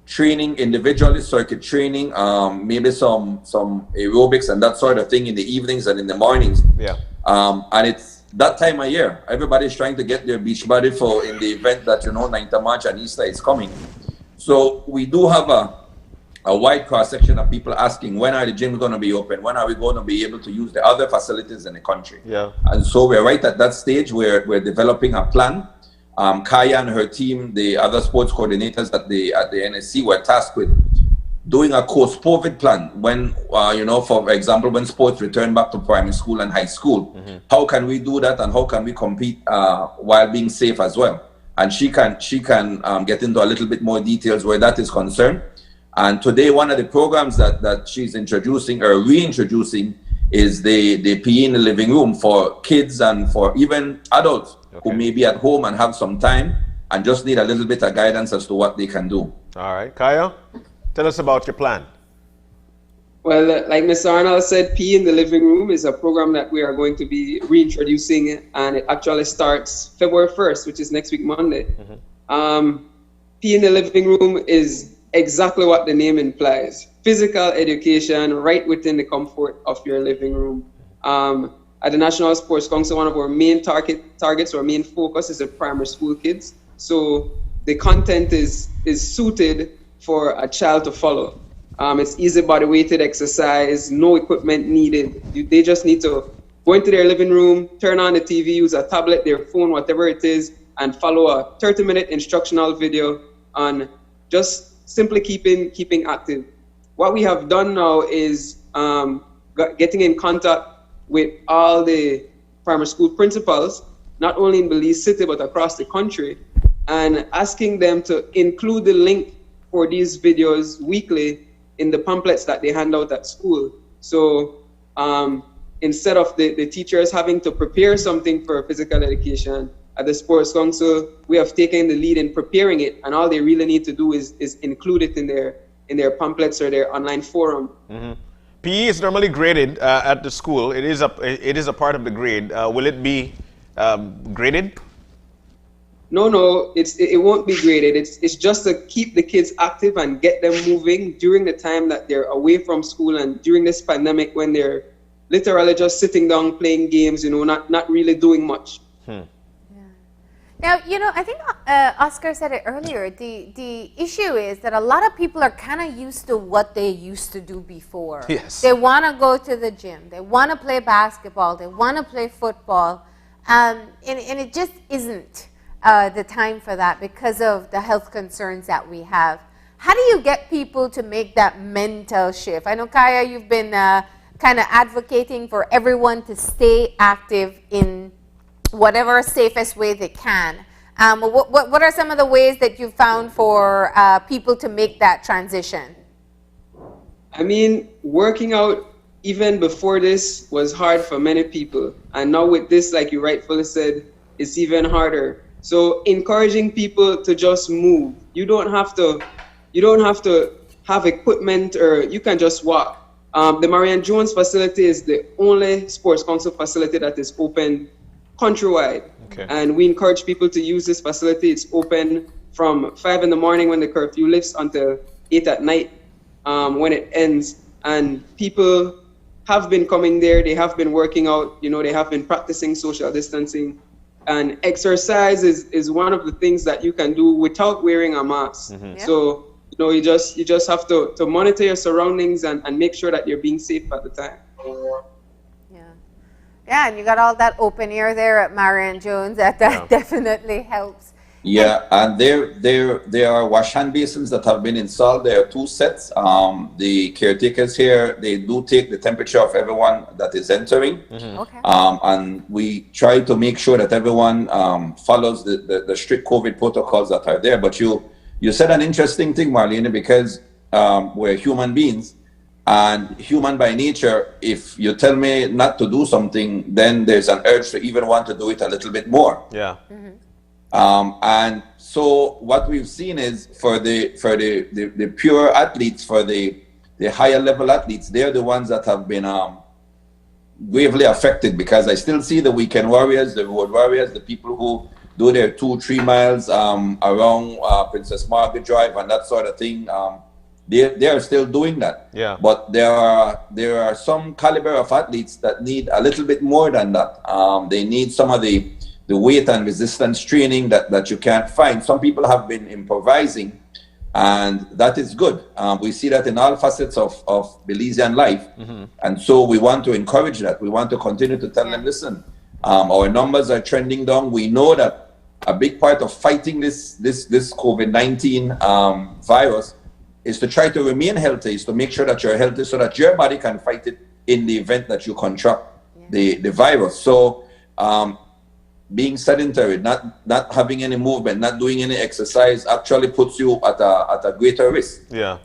training individually, circuit training, maybe some aerobics and that sort of thing in the evenings and in the mornings. Yeah. And it's that time of year. Everybody's trying to get their beach body for in the event that, 9th of March and Easter is coming. So we do have a wide cross-section of people asking, when are the gyms going to be open? When are we going to be able to use the other facilities in the country? Yeah. And so we're right at that stage where we're developing a plan. Kaya and her team, the other sports coordinators at the NSC, were tasked with doing a post-COVID plan. When, for example, when sports return back to primary school and high school, how can we do that and how can we compete while being safe as well? And she can get into a little bit more details where that is concerned. And today, one of the programs that she's introducing or reintroducing is the PE in the living room for kids and for even adults who may be at home and have some time and just need a little bit of guidance as to what they can do. All right. Kaya, tell us about your plan. Well, like Mr. Arnold said, PE in the Living Room is a program that we are going to be reintroducing, and it actually starts February 1st, which is next week, Monday. PE in the Living Room is exactly what the name implies. Physical education right within the comfort of your living room. At the National Sports Council, one of our main targets or main focus is the primary school kids. So the content is suited for a child to follow. It's easy body weighted exercise, no equipment needed. They just need to go into their living room, turn on the TV, use a tablet, their phone, whatever it is, and follow a 30-minute instructional video on just simply keeping active. What we have done now is getting in contact with all the primary school principals, not only in Belize City, but across the country, and asking them to include the link for these videos weekly in the pamphlets that they hand out at school. So instead of the teachers having to prepare something for physical education at the Sports Council, we have taken the lead in preparing it, and all they really need to do is include it in their pamphlets or their online forum. Mm-hmm. PE is normally graded at the school. It is a part of the grade. Will it be graded? No, it won't be graded. It's just to keep the kids active and get them moving during the time that they're away from school and during this pandemic when they're literally just sitting down playing games, not really doing much. Now, I think Oscar said it earlier. The issue is that a lot of people are kind of used to what they used to do before. Yes. They want to go to the gym. They want to play basketball. They want to play football. And it just isn't the time for that because of the health concerns that we have. How do you get people to make that mental shift? I know, Kaya, you've been kind of advocating for everyone to stay active in whatever safest way they can. What are some of the ways that you found for people to make that transition? I mean, working out even before this was hard for many people. And now with this, like you rightfully said, it's even harder. So encouraging people to just move. You don't have to have equipment, or you can just walk. The Marianne Jones facility is the only Sports Council facility that is open countrywide. Okay. And we encourage people to use this facility. It's open from 5 in the morning when the curfew lifts until 8 at night when it ends. And people have been coming there. They have been working out. They have been practicing social distancing. And exercise is one of the things that you can do without wearing a mask. Mm-hmm. Yeah. So you just have to monitor your surroundings and make sure that you're being safe at the time. Yeah, and you got all that open air there at Marianne Jones. That definitely helps. Yeah, and there are wash hand basins that have been installed. There are 2 sets. The caretakers here, they do take the temperature of everyone that is entering. Mm-hmm. Okay. And we try to make sure that everyone follows the strict COVID protocols that are there. But you said an interesting thing, Marlene, because we're human beings. And human by nature, if you tell me not to do something, then there's an urge to even want to do it a little bit more. Yeah. And so what we've seen is for the pure athletes, for the higher level athletes, they're the ones that have been gravely affected, because I still see the weekend warriors, the road warriors, the people who do their 2-3 miles around Princess Margaret Drive and that sort of thing. They are still doing that. Yeah. But there are some caliber of athletes that need a little bit more than that. They need some of the weight and resistance training that you can't find. Some people have been improvising, and that is good. We see that in all facets of Belizean life. Mm-hmm. And so we want to encourage that. We want to continue to tell them, listen, our numbers are trending down. We know that a big part of fighting this COVID-19 virus is to try to remain healthy, is to make sure that you're healthy so that your body can fight it in the event that you contract the virus. So being sedentary, not having any movement, not doing any exercise actually puts you at a greater risk. Yeah.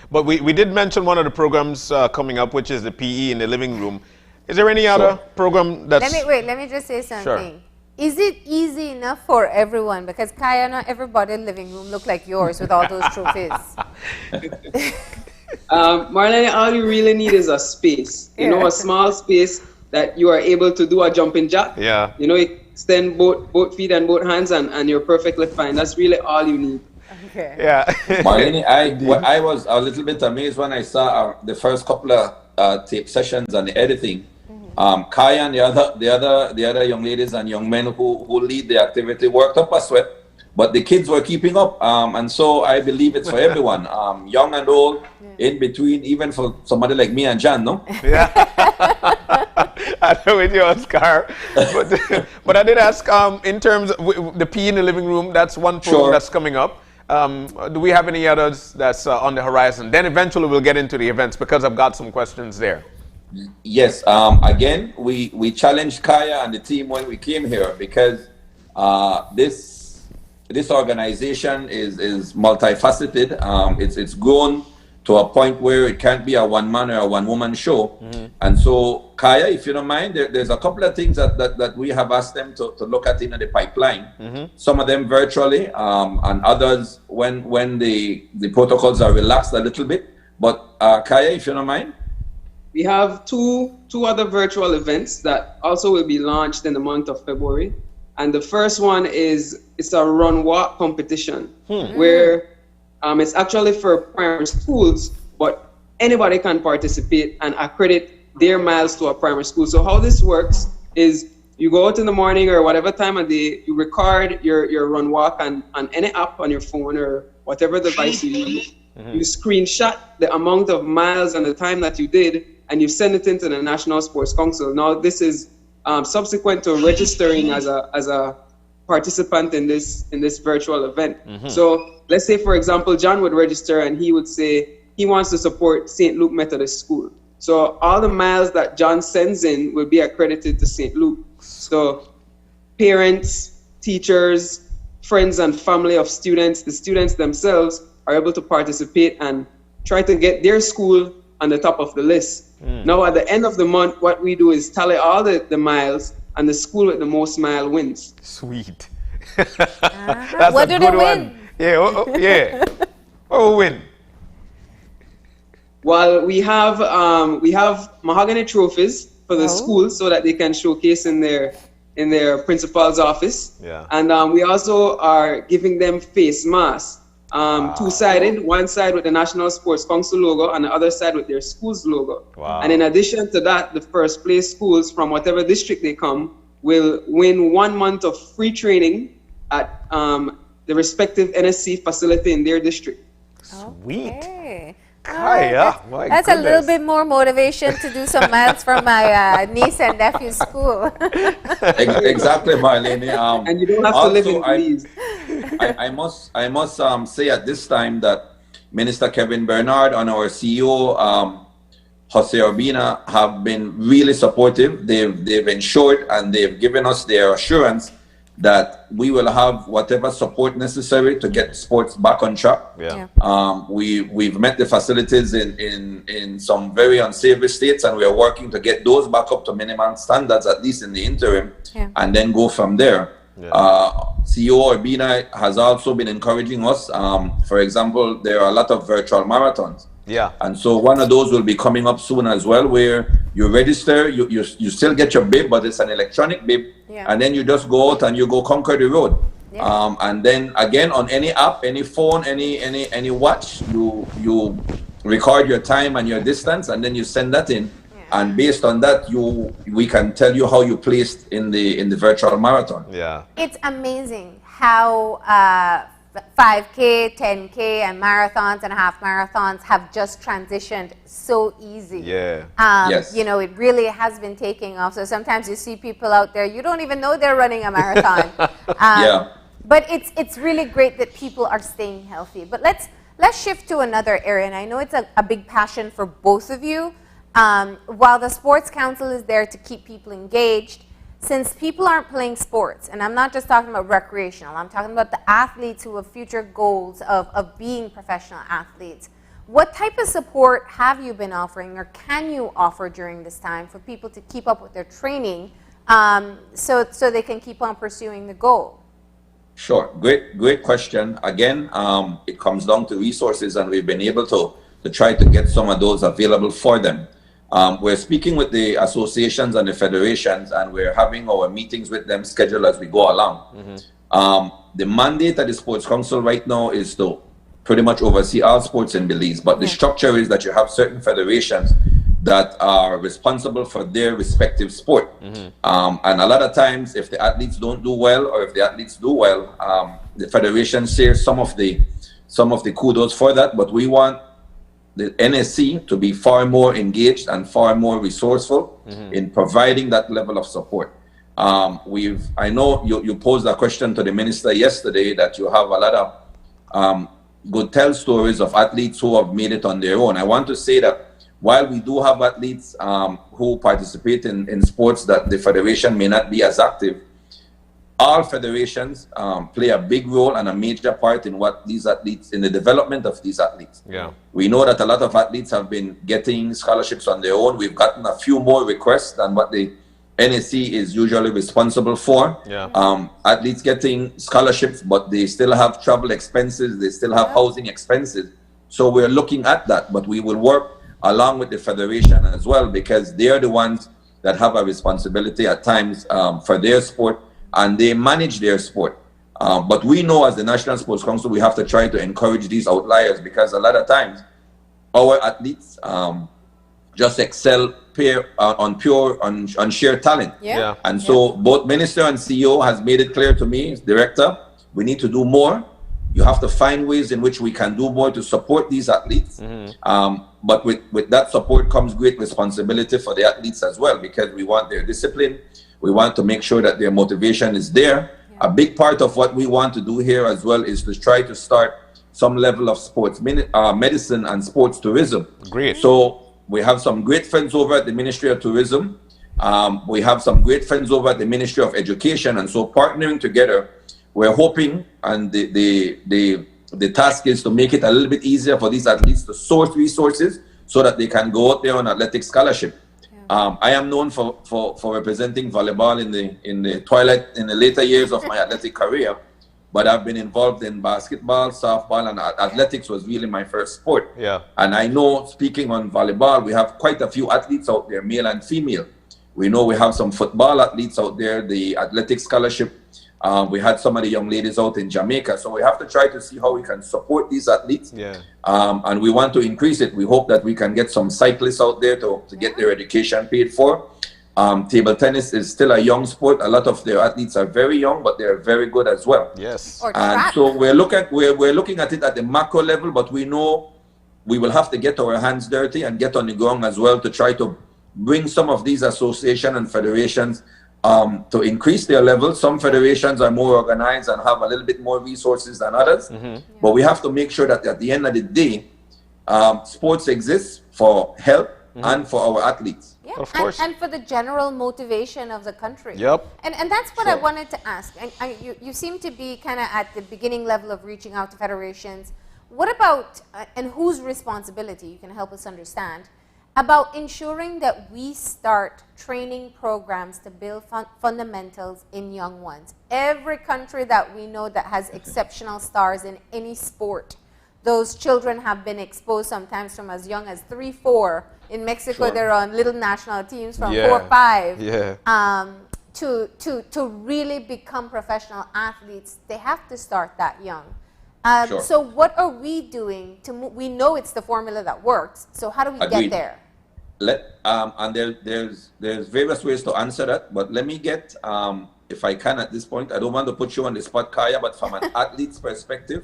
But we did mention one of the programs coming up, which is the PE in the living room. Is there any other program that's... Let me just say something. Sure. Is it easy enough for everyone? Because Kaya, not everybody's living room look like yours with all those trophies. Marlene, all you really need is a space. A small space that you are able to do a jumping jack. Yeah. You extend both feet and both hands, and you're perfectly fine. That's really all you need. Okay. Yeah. Marlene, I was a little bit amazed when I saw the first couple of tape sessions and the editing. Kaya and the other young ladies and young men who lead the activity worked up a sweat, but the kids were keeping up, and so I believe it's for everyone, young and old, in between, even for somebody like me and Jan, no? Yeah. I know with you, Oscar. But I did ask, in terms of the PE in the living room, that's one program that's coming up. Do we have any others that's on the horizon? Then eventually we'll get into the events, because I've got some questions there. Yes. Again, we challenged Kaya and the team when we came here, because this organization is multifaceted. It's grown to a point where it can't be a one-man or a one-woman show. And so, Kaya, if you don't mind, there's a couple of things that we have asked them to look at in the pipeline. Some of them virtually, and others when the protocols are relaxed a little bit. But Kaya, if you don't mind. We have two other virtual events that also will be launched in the month of February. And the first one it's a run walk competition where it's actually for primary schools, but anybody can participate and accredit their miles to a primary school. So how this works is you go out in the morning or whatever time of day, you record your run walk on any app on your phone or whatever device you use. You screenshot the amount of miles and the time that you did, and you send it into the National Sports Council. Now this is subsequent to registering as a participant in this virtual event. So let's say, for example, John would register and he would say he wants to support St. Luke Methodist School. So all the miles that John sends in will be accredited to St. Luke. So parents, teachers, friends and family of students, the students themselves are able to participate and try to get their school on the top of the list. Now at the end of the month, what we do is tally all the miles, and the school with the most mile wins. Sweet. That's What a do good they one. win? Yeah, yeah. Oh, win. Well, we have mahogany trophies for the schools so that they can showcase in their principal's office. Yeah. And we also are giving them face masks, two-sided, one side with the National Sports Council logo and the other side with their school's logo. Wow. And in addition to that, the first place schools from whatever district they come will win 1 month of free training at the respective NSC facility in their district. Sweet. Okay. Kaya, my That's a little goodness. bit more motivation to do some miles from my niece and nephew's school. Exactly, Marlene. And you don't have to live in Belize. I must say at this time that Minister Kevin Bernard and our CEO Jose Urbina have been really supportive. They've ensured and they've given us their assurance that we will have whatever support necessary to get sports back on track. Yeah. We've met the facilities in some very unsavory states, and we are working to get those back up to minimum standards, at least in the interim, and then go from there. CEO Urbina has also been encouraging us. For example, there are a lot of virtual marathons. Yeah. And so one of those will be coming up soon as well, where you register, you still get your bib, but it's an electronic bib. And then you just go out and you go conquer the road. And then again, on any app, any phone, any watch, you record your time and your distance, and then you send that in. And based on that, we can tell you how you placed in the virtual marathon. Yeah. It's amazing how 5K, 10K, and marathons and half marathons have just transitioned so easy. Yeah. Yes. You know, it really has been taking off. So sometimes you see people out there, you don't even know they're running a marathon. But it's really great that people are staying healthy. But let's shift to another area, and I know it's a big passion for both of you. While the Sports Council is there to keep people engaged, since people aren't playing sports, and I'm not just talking about recreational, I'm talking about the athletes who have future goals of being professional athletes, what type of support have you been offering or can you offer during this time for people to keep up with their training so they can keep on pursuing the goal? Sure, great question. Again, it comes down to resources, and we've been able to try to get some of those available for them. We're speaking with the associations and the federations, and we're having our meetings with them scheduled as we go along. The mandate at the Sports Council right now is to pretty much oversee all sports in Belize, but the structure is that you have certain federations that are responsible for their respective sport. And a lot of times, if the athletes don't do well, or if the athletes do well, the federation shares some of the kudos for that, but we want the NSC to be far more engaged and far more resourceful in providing that level of support. I know you posed a question to the minister yesterday that you have a lot of good tell stories of athletes who have made it on their own. I want to say that while we do have athletes who participate in sports that the federation may not be as active, all federations play a big role and a major part in what these athletes, in the development of these athletes. Yeah. We know that a lot of athletes have been getting scholarships on their own. We've gotten a few more requests than what the NSC is usually responsible for. Yeah. Athletes getting scholarships, but they still have travel expenses, they still have housing expenses. So we're looking at that, but we will work along with the federation as well, because they are the ones that have a responsibility at times for their sport, and they manage their sport. But we know as the National Sports Council, we have to try to encourage these outliers, because a lot of times our athletes just excel on sheer talent. Yeah. And so both Minister and CEO has made it clear to me, as Director, we need to do more. You have to find ways in which we can do more to support these athletes. But with that support comes great responsibility for the athletes as well, because we want their discipline. We want to make sure that their motivation is there. A big part of what we want to do here as well is to try to start some level of sports medicine and sports tourism. Great. So we have some great friends over at the Ministry of Tourism. We have some great friends over at the Ministry of Education. And so partnering together, we're hoping, and the task is to make it a little bit easier for these athletes to source resources so that they can go out there on athletic scholarship. I am known for representing volleyball in the later years of my athletic career, but I've been involved in basketball, softball, and athletics was really my first sport. Yeah. And I know, speaking on volleyball, we have quite a few athletes out there, male and female. We know we have some football athletes out there, the athletic scholarship. We had some of the young ladies out in Jamaica. So we have to try to see how we can support these athletes. Yeah. And we want to increase it. We hope that we can get some cyclists out there to get their education paid for. Table tennis is still a young sport. A lot of their athletes are very young, but they're very good as well. Yes. And so we're looking at it at the macro level, but we know we will have to get our hands dirty and get on the ground as well to try to bring some of these associations and federations to increase their levels. Some federations are more organized and have a little bit more resources than others. But we have to make sure that at the end of the day, sports exists for health and for our athletes. Yeah, of course. And for the general motivation of the country. Yep. And that's what I wanted to ask. You seem to be kind of at the beginning level of reaching out to federations. What about, and whose responsibility, you can help us understand, about ensuring that we start training programs to build fundamentals in young ones? Every country that we know that has exceptional stars in any sport, those children have been exposed sometimes from as young as 3, 4. In Mexico, Sure. they're on little national teams from Yeah. 4, 5. Yeah. To really become professional athletes, they have to start that young. Sure. So what are we doing to we know it's the formula that works, so how do we Agreed. get there? And there's various ways to answer that, but let me get, if I can at this point, I don't want to put you on the spot, Kaya, but from an athlete's perspective,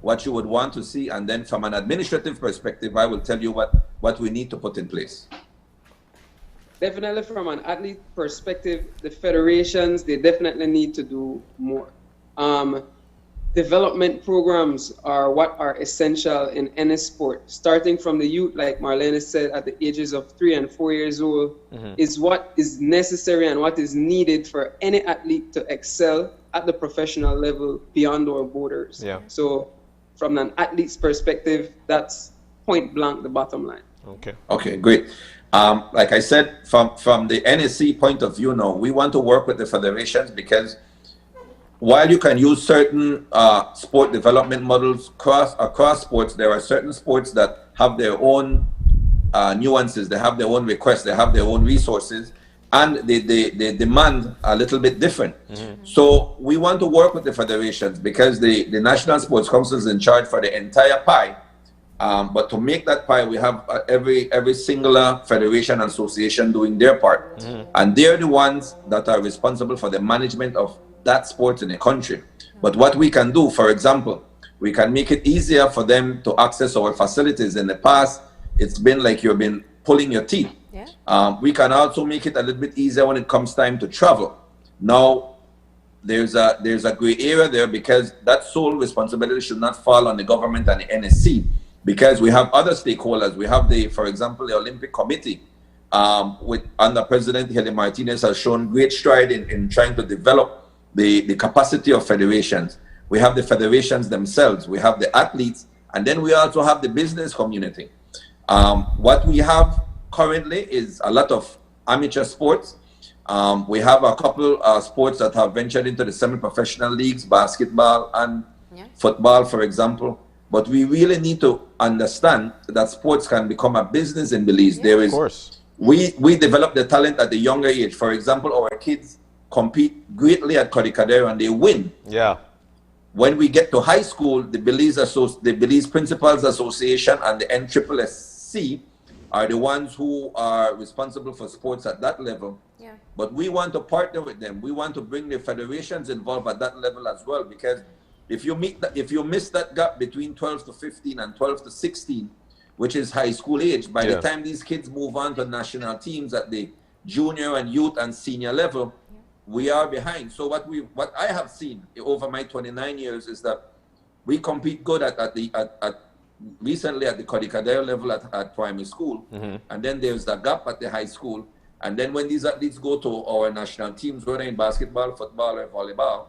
what you would want to see, and then from an administrative perspective, I will tell you what we need to put in place. Definitely from an athlete perspective, the federations, they definitely need to do more. Development programs are what are essential in any sport. Starting from the youth, like Marlene said, at the ages of 3 and 4 years old, is what is necessary and what is needed for any athlete to excel at the professional level beyond our borders. Yeah. So from an athlete's perspective, that's point blank the bottom line. Okay. Okay, great. Like I said, from the NSC point of view now, we want to work with the federations, because while you can use certain sport development models across sports, there are certain sports that have their own nuances, they have their own requests, they have their own resources, and they demand a little bit different. So we want to work with the federations, because the National Sports Council is in charge for the entire pie. But to make that pie, we have every singular federation and association doing their part. And they're the ones that are responsible for the management of that sport in the country. But what we can do, for example, we can make it easier for them to access our facilities. In the past, it's been like you've been pulling your teeth. We can also make it a little bit easier when it comes time to travel. Now, there's a gray area there, because that sole responsibility should not fall on the government and the NSC, because we have other stakeholders. We have for example, the Olympic Committee, under President Heli Martinez has shown great stride in trying to develop the capacity of federations. We have the federations themselves, we have the athletes, and then we also have the business community. What we have currently is a lot of amateur sports. We have a couple sports that have ventured into the semi-professional leagues, basketball and football, for example. But we really need to understand that sports can become a business in Belize. There is, of course. We develop the talent at the younger age. For example, our kids compete greatly at Kodikadero and they win. Yeah. When we get to high school, the Belize Principals Association and the NSSC are the ones who are responsible for sports at that level. Yeah. But we want to partner with them. We want to bring the federations involved at that level as well, because if you miss that gap between 12 to 15 and 12 to 16, which is high school age, by the time these kids move on to national teams at the junior and youth and senior level, we are behind. So what I have seen over my 29 years is that we compete good recently at the Kodikadero level at primary school, and then there's the gap at the high school, and then when these athletes go to our national teams, whether in basketball, football, or volleyball,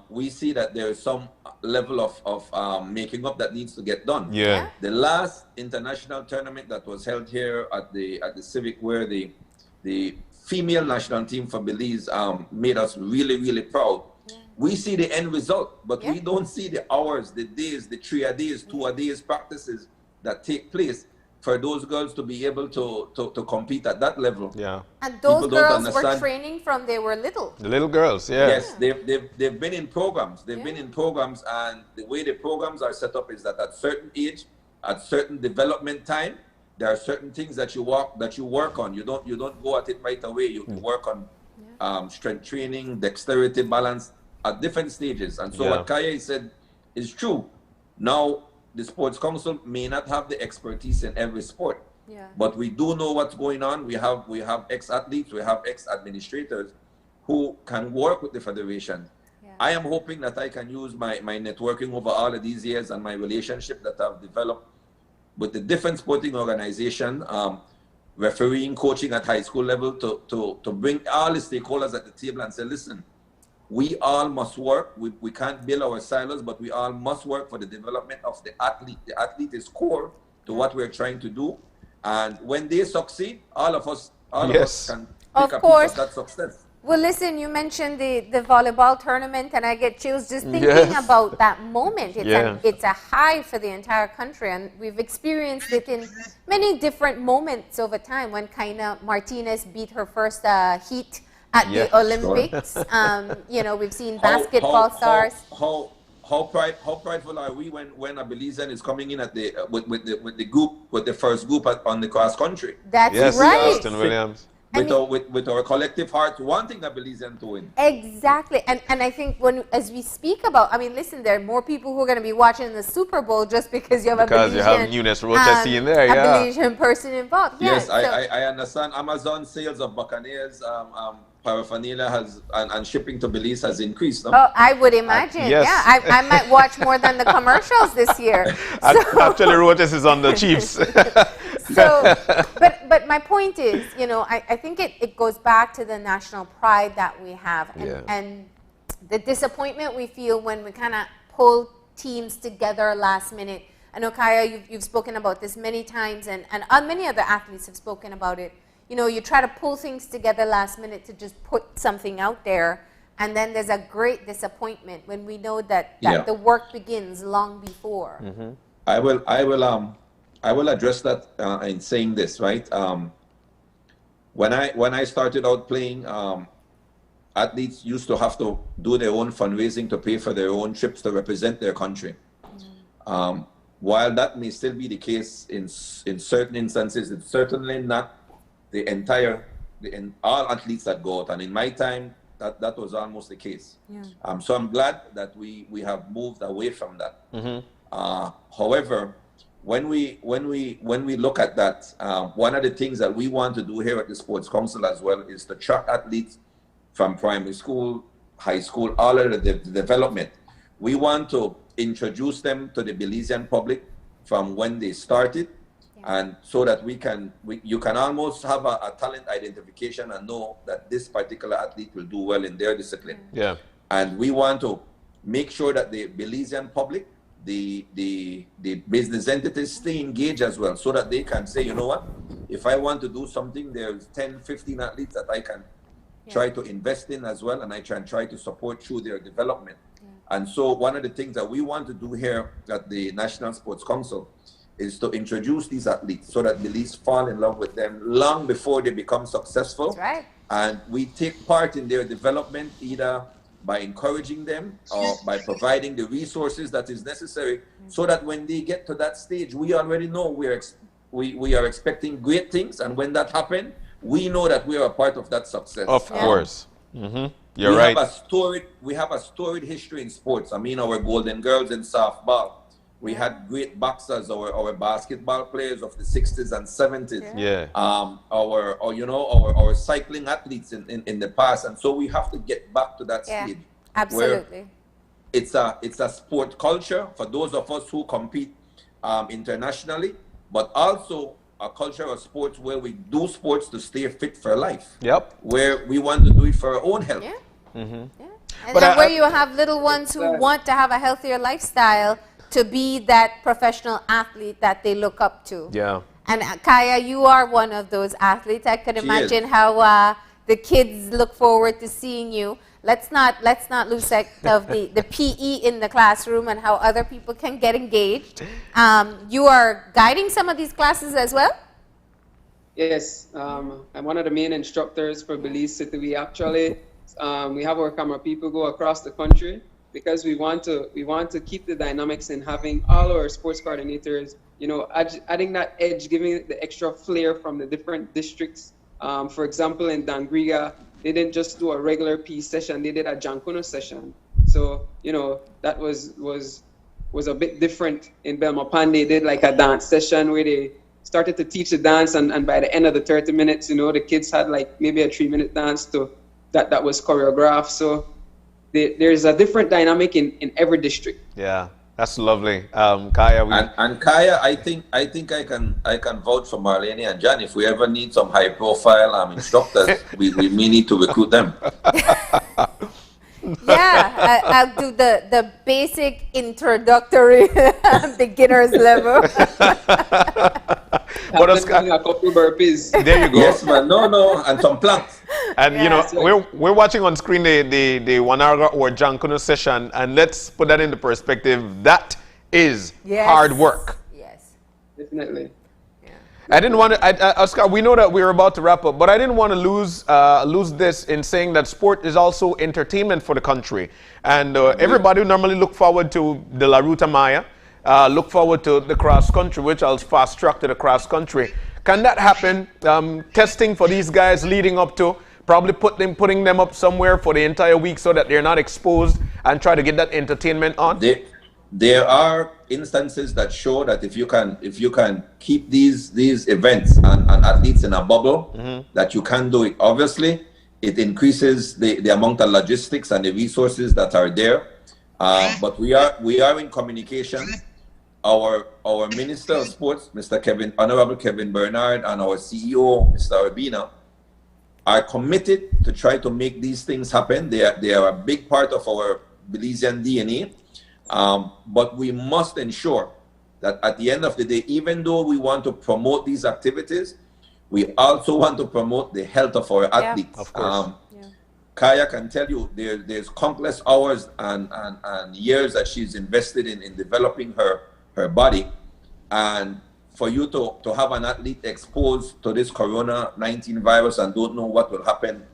we see that there is some level of making up that needs to get done. Yeah. The last international tournament that was held here at the Civic, where the female national team for Belize made us really, really proud. We see the end result, but we don't see the hours, the days, the 3-a-days, 2-a-days practices that take place for those girls to be able to compete at that level. Yeah. And those girls were training from they were little. The little girls, yeah. Yes, they've been in programs. They've been in programs, and the way the programs are set up is that at certain age, at certain development time, there are certain things that you work on. You don't go at it right away. You work on strength training, dexterity, balance at different stages. And so what Kaya said is true. Now, the Sports Council may not have the expertise in every sport, but we do know what's going on. We have ex-athletes, we have ex-administrators who can work with the federation. I am hoping that I can use my networking over all of these years and my relationship that I've developed with the different sporting organization, refereeing, coaching at high school level, to bring all the stakeholders at the table and say, listen, we all must work. We can't build our silos, but we all must work for the development of the athlete. The athlete is core to what we're trying to do. And when they succeed, all of us can pick a piece of that success. Well, listen, you mentioned the volleyball tournament, and I get chills just thinking about that moment. It's a high for the entire country, and we've experienced it in many different moments over time. When Kaina Martinez beat her first heat at the Olympics, we've seen basketball stars. How prideful are we when a Belizean is coming in at with the first group on the cross country? That's right. Austin Williams. With our collective heart wanting a Belizean to win. Exactly. And I think as we speak about, listen, there are more people who are going to be watching the Super Bowl just because you have a Belizean. Because you have Eunice Rochester in there, a Belizean person involved. Yes, I understand. Amazon sales of Buccaneers paraphernalia and shipping to Belize has increased. No? Oh, I would imagine. Yeah, I might watch more than the commercials this year. Actually, Rochester is on the Chiefs. But my point is, I think it goes back to the national pride that we have and the disappointment we feel when we kind of pull teams together last minute. I know, Kaya, you've spoken about this many times, and many other athletes have spoken about it. You try to pull things together last minute to just put something out there, and then there's a great disappointment when we know that the work begins long before. Mm-hmm. I will address that in saying this, right? When I started out playing, athletes used to have to do their own fundraising to pay for their own trips to represent their country. While that may still be the case in certain instances, it's certainly not all athletes that go out. And in my time, that was almost the case. So I'm glad that we have moved away from that. Mm-hmm. However, when we look at that, one of the things that we want to do here at the Sports Council as well is to track athletes from primary school, high school, all of the development. We want to introduce them to the Belizean public from when they started And so that you can almost have a talent identification and know that this particular athlete will do well in their discipline. Yeah. And we want to make sure that the Belizean public, the business entities stay engaged as well, so that they can say, you know what, if I want to do something, there's 10, 15 athletes that I can try to invest in as well, and I can try to support through their development. And so one of the things that we want to do here at the National Sports Council is to introduce these athletes so that Belize fall in love with them long before they become successful. That's right. And we take part in their development either by encouraging them or by providing the resources that is necessary, so that when they get to that stage, we already know we are expecting great things, and when that happens, we know that we are a part of that success. Of course. You're we right. We have a storied history in sports. I mean, our Golden Girls in softball. We had great boxers, our basketball players of the 60s and 70s. Yeah. Our cycling athletes in the past. And so we have to get back to that stage. Absolutely. Where it's a sport culture for those of us who compete internationally, but also a culture of sports where we do sports to stay fit for life. Yep. Where we want to do it for our own health. And then where you have little ones who want to have a healthier lifestyle, to be that professional athlete that they look up to. Yeah. And Kaya, you are one of those athletes. I could imagine how the kids look forward to seeing you. Let's not lose sight of the PE in the classroom and how other people can get engaged. You are guiding some of these classes as well? Yes, I'm one of the main instructors for Belize City. We actually we have our camera people go across the country, because we want to keep the dynamics in having all our sports coordinators, adding that edge, giving it the extra flair from the different districts. For example, in Dangriga, they didn't just do a regular PE session; they did a Jankuno session. So that was a bit different. In Belmopan, they did like a dance session where they started to teach the dance, and by the end of the 30 minutes, the kids had like maybe a 3-minute dance that was choreographed. So there's a different dynamic in every district. Yeah, that's lovely. Kaya, and Kaya, I think I can vouch for Marlene and John. If we ever need some high profile instructors, we may need to recruit them. Yeah, I'll do the basic introductory beginners level. What else? A couple burpees. There you go. Yes, man. No, and some planks. And we're watching on screen the 1 hour or Jankuno session, and let's put that into perspective. That is hard work. Yes, definitely. I didn't want to, Oscar, we know that we're about to wrap up, but I didn't want to lose this in saying that sport is also entertainment for the country. And everybody normally look forward to the La Ruta Maya, look forward to the cross country, which I'll fast track to the cross country. Can that happen? Testing for these guys leading up to, probably putting them up somewhere for the entire week so that they're not exposed, and try to get that entertainment on? There are instances that show that if you can keep these events and athletes in a bubble, that you can do it. Obviously, it increases the amount of logistics and the resources that are there. But we are in communication. Our Minister of Sports, Honorable Kevin Bernard, and our CEO, Mr. Urbina, are committed to try to make these things happen. They are a big part of our Belizean DNA. But we must ensure that at the end of the day, even though we want to promote these activities, we also want to promote the health of our athletes. Of course. Kaya can tell you there's countless hours and years that she's invested in developing her body. And for you to have an athlete exposed to this Corona-19 virus and don't know what will happen,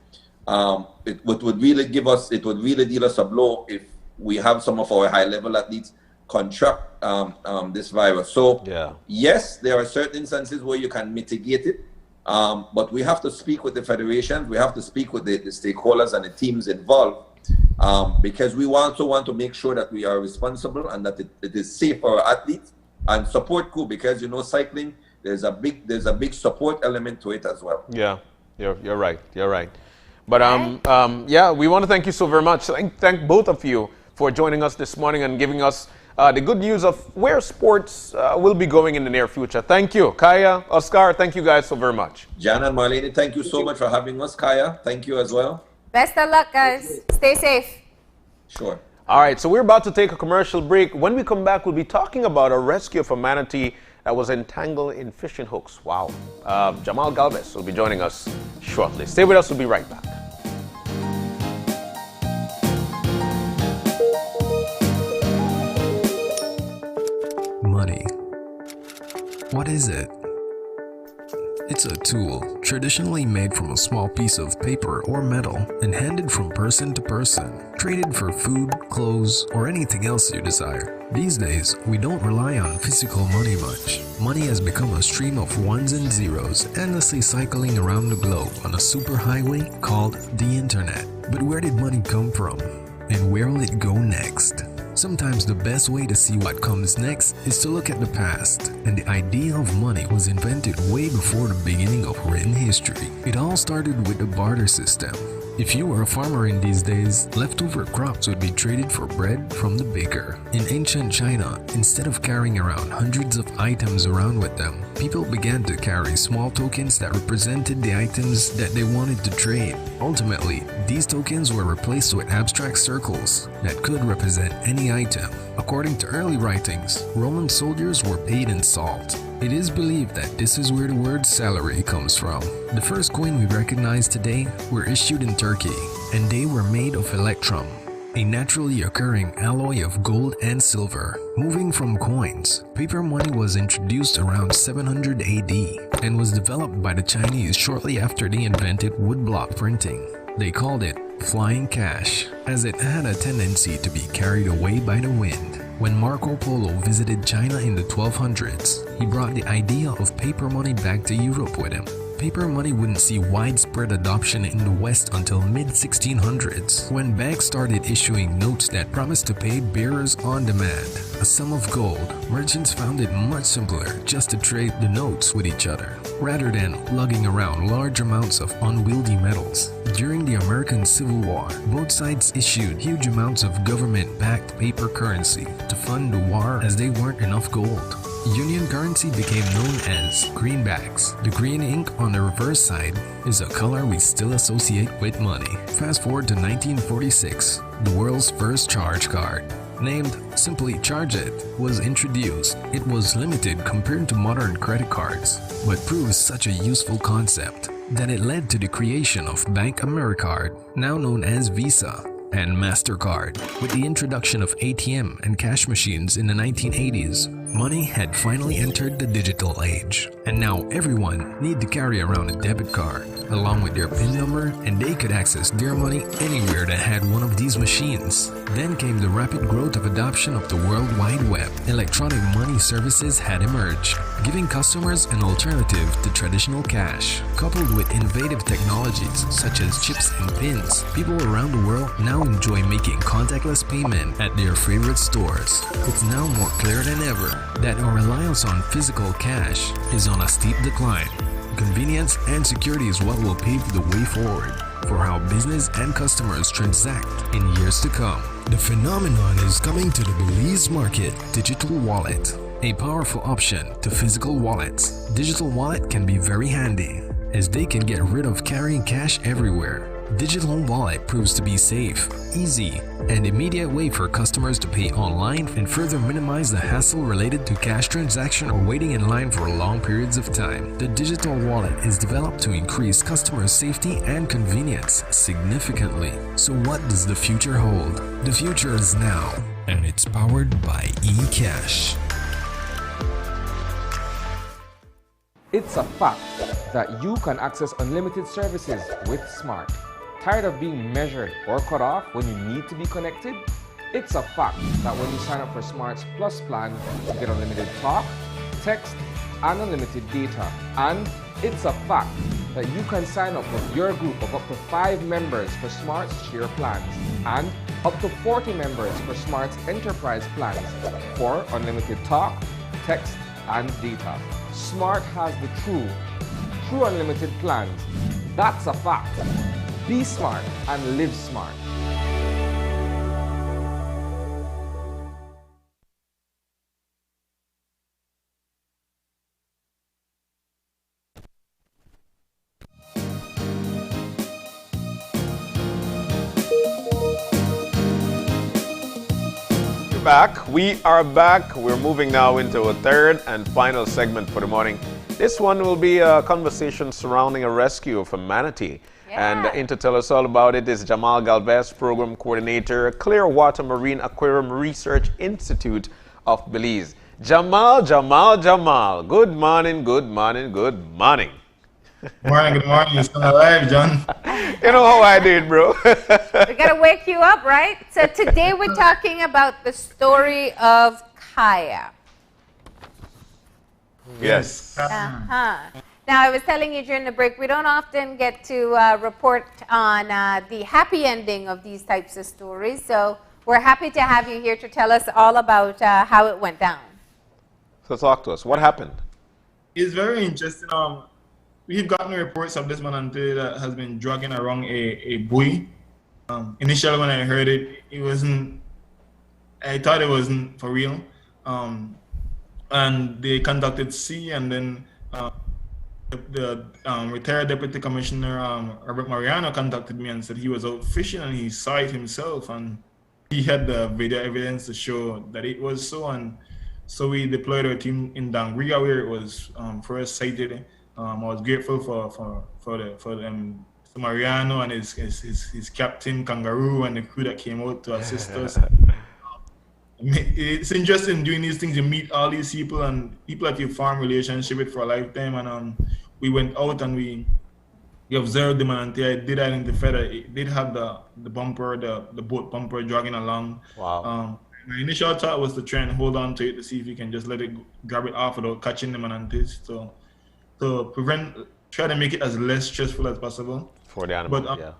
it would really deal us a blow if we have some of our high-level athletes contract this virus. So yes, there are certain instances where you can mitigate it, but we have to speak with the federations, we have to speak with the stakeholders and the teams involved, because we also want to make sure that we are responsible and that it is safe for our athletes and support crew, because cycling, there's a big support element to it as well. Yeah, you're right. But we want to thank you so very much. Thank both of you for joining us this morning and giving us the good news of where sports will be going in the near future. Thank you, Kaya, Oscar. Thank you guys so very much. Jan and Marlene, thank you so much for having us. Kaya, thank you as well. Best of luck, guys. Stay safe. Sure. All right, so we're about to take a commercial break. When we come back, we'll be talking about a rescue of a manatee that was entangled in fishing hooks. Wow. Jamal Galvez will be joining us shortly. Stay with us. We'll be right back. Money. What is it? It's a tool, traditionally made from a small piece of paper or metal and handed from person to person, traded for food, clothes, or anything else you desire. These days, we don't rely on physical money much. Money has become a stream of ones and zeros, endlessly cycling around the globe on a superhighway called the internet. But where did money come from? And where will it go next? Sometimes the best way to see what comes next is to look at the past, and the idea of money was invented way before the beginning of written history. It all started with the barter system. If you were a farmer in these days, leftover crops would be traded for bread from the baker. In ancient China, instead of carrying around hundreds of items around with them, people began to carry small tokens that represented the items that they wanted to trade. Ultimately, these tokens were replaced with abstract circles that could represent any item. According to early writings, Roman soldiers were paid in salt. It is believed that this is where the word salary comes from. The first coin we recognize today were issued in Turkey, and they were made of electrum, a naturally occurring alloy of gold and silver. Moving from coins, paper money was introduced around 700 AD and was developed by the Chinese shortly after they invented woodblock printing. They called it flying cash, as it had a tendency to be carried away by the wind. When Marco Polo visited China in the 1200s, he brought the idea of paper money back to Europe with him. Paper money wouldn't see widespread adoption in the West until mid-1600s, when banks started issuing notes that promised to pay bearers on demand a sum of gold. Merchants found it much simpler just to trade the notes with each other, rather than lugging around large amounts of unwieldy metals. During the American Civil War, both sides issued huge amounts of government-backed paper currency to fund the war, as they weren't enough gold. Union currency became known as greenbacks. The green ink on the reverse side is a color we still associate with money. Fast forward to 1946, the world's first charge card, named simply Charge It, was introduced. It was limited compared to modern credit cards, but proved such a useful concept that it led to the creation of Bank AmeriCard, now known as Visa, and MasterCard. With the introduction of ATM and cash machines in the 1980s, money had finally entered the digital age, and now everyone need to carry around a debit card along with their PIN number, and they could access their money anywhere that had one of these machines. Then came the rapid growth of adoption of the World Wide Web. Electronic money services had emerged, giving customers an alternative to traditional cash. Coupled with innovative technologies such as chips and pins, people around the world now enjoy making contactless payment at their favorite stores. It's now more clear than ever that our reliance on physical cash is on a steep decline. Convenience and security is what will pave the way forward for how business and customers transact in years to come. The phenomenon is coming to the Belize market, digital wallet, a powerful option to physical wallets. Digital wallet can be very handy, as they can get rid of carrying cash everywhere. Digital wallet proves to be safe, easy, and immediate way for customers to pay online and further minimize the hassle related to cash transaction or waiting in line for long periods of time. The digital wallet is developed to increase customer safety and convenience significantly. So what does the future hold? The future is now, and it's powered by eCash. It's a fact that you can access unlimited services with Smart. Tired of being measured or cut off when you need to be connected? It's a fact that when you sign up for Smart's Plus plan, you get unlimited talk, text, and unlimited data. And it's a fact that you can sign up with your group of up to 5 members for Smart's Share plans and up to 40 members for Smart's Enterprise plans for unlimited talk, text, and data. Smart has the true unlimited plans. That's a fact. Be smart and live smart. back. We are back. We're moving now into a third and final segment for the morning. This one will be a conversation surrounding a rescue of a manatee. And in to tell us all about it is Jamal Galvez, Program Coordinator, Clearwater Marine Aquarium Research Institute of Belize. Jamal. Good morning, good morning, good morning. Good morning. You're still alive, John. You know how I did, bro. We gotta wake you up, right? So today we're talking about the story of Kaya. Yes. Now, I was telling you during the break, we don't often get to report on the happy ending of these types of stories. So we're happy to have you here to tell us all about how it went down. So talk to us. What happened? It's very interesting. We've gotten reports of this manatee that has been dragging around a buoy. Initially, when I heard it, I thought it wasn't for real. And they contacted sea, and then the retired Deputy Commissioner Robert Mariano contacted me and said he was out fishing and he saw it himself, and he had the video evidence to show that it was so. And so we deployed our team in Dangriga where it was first sighted. I was grateful for Mariano and his captain Kangaroo and the crew that came out to assist us. It's interesting doing these things. You meet all these people and people that you form relationship with for a lifetime. And we went out and we observed the manatee. I did identify that it did have the bumper, the boat bumper dragging along. Wow. My initial thought was to try and hold on to it to see if you can just grab it off without catching the manatees. So to try to make it as less stressful as possible. For the animal, but,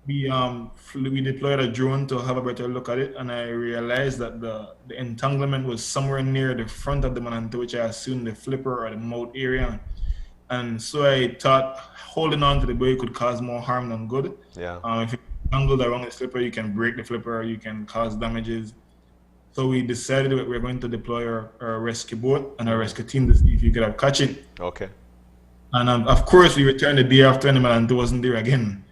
we deployed a drone to have a better look at it, and I realized that the entanglement was somewhere near the front of the manatee, which I assumed the flipper or the mouth area. And so I thought holding on to the buoy could cause more harm than good. Yeah. If it's tangled around the flipper, you can break the flipper, you can cause damages. So we decided that we were going to deploy our rescue boat and our rescue team to see if you could catch it. Okay. And of course, we returned the day after, and the manatee wasn't there again.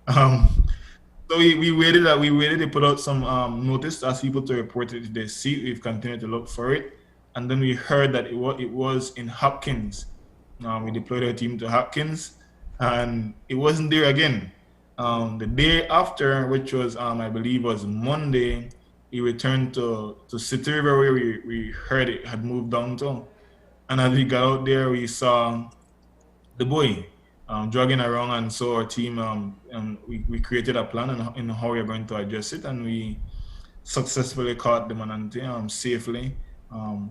So we waited. To put out some notice, ask people to report it if they see it. We've continued to look for it, and then we heard that it was in Hopkins. We deployed our team to Hopkins, and it wasn't there again. The day after, which was I believe was Monday, we returned to City River where we heard it had moved down to, and as we got out there, we saw the buoy dragging around, and so our team we created a plan in how we are going to address it, and we successfully caught the manatee safely.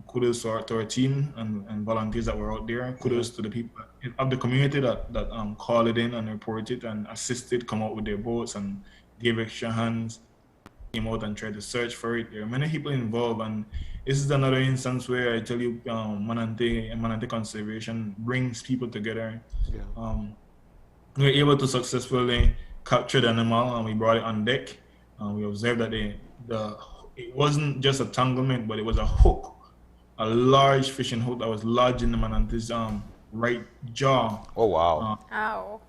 Kudos to our team and volunteers that were out there. Kudos to the people of the community that called it in and reported and assisted, come out with their boats and gave extra hands, came out and tried to search for it. There are many people involved, and this is another instance where I tell you manatee conservation brings people together. Yeah. We were able to successfully capture the animal, and we brought it on deck. We observed that it wasn't just a tanglement, but it was a hook, a large fishing hook that was lodged in the manatee's right jaw. Oh wow! Ow.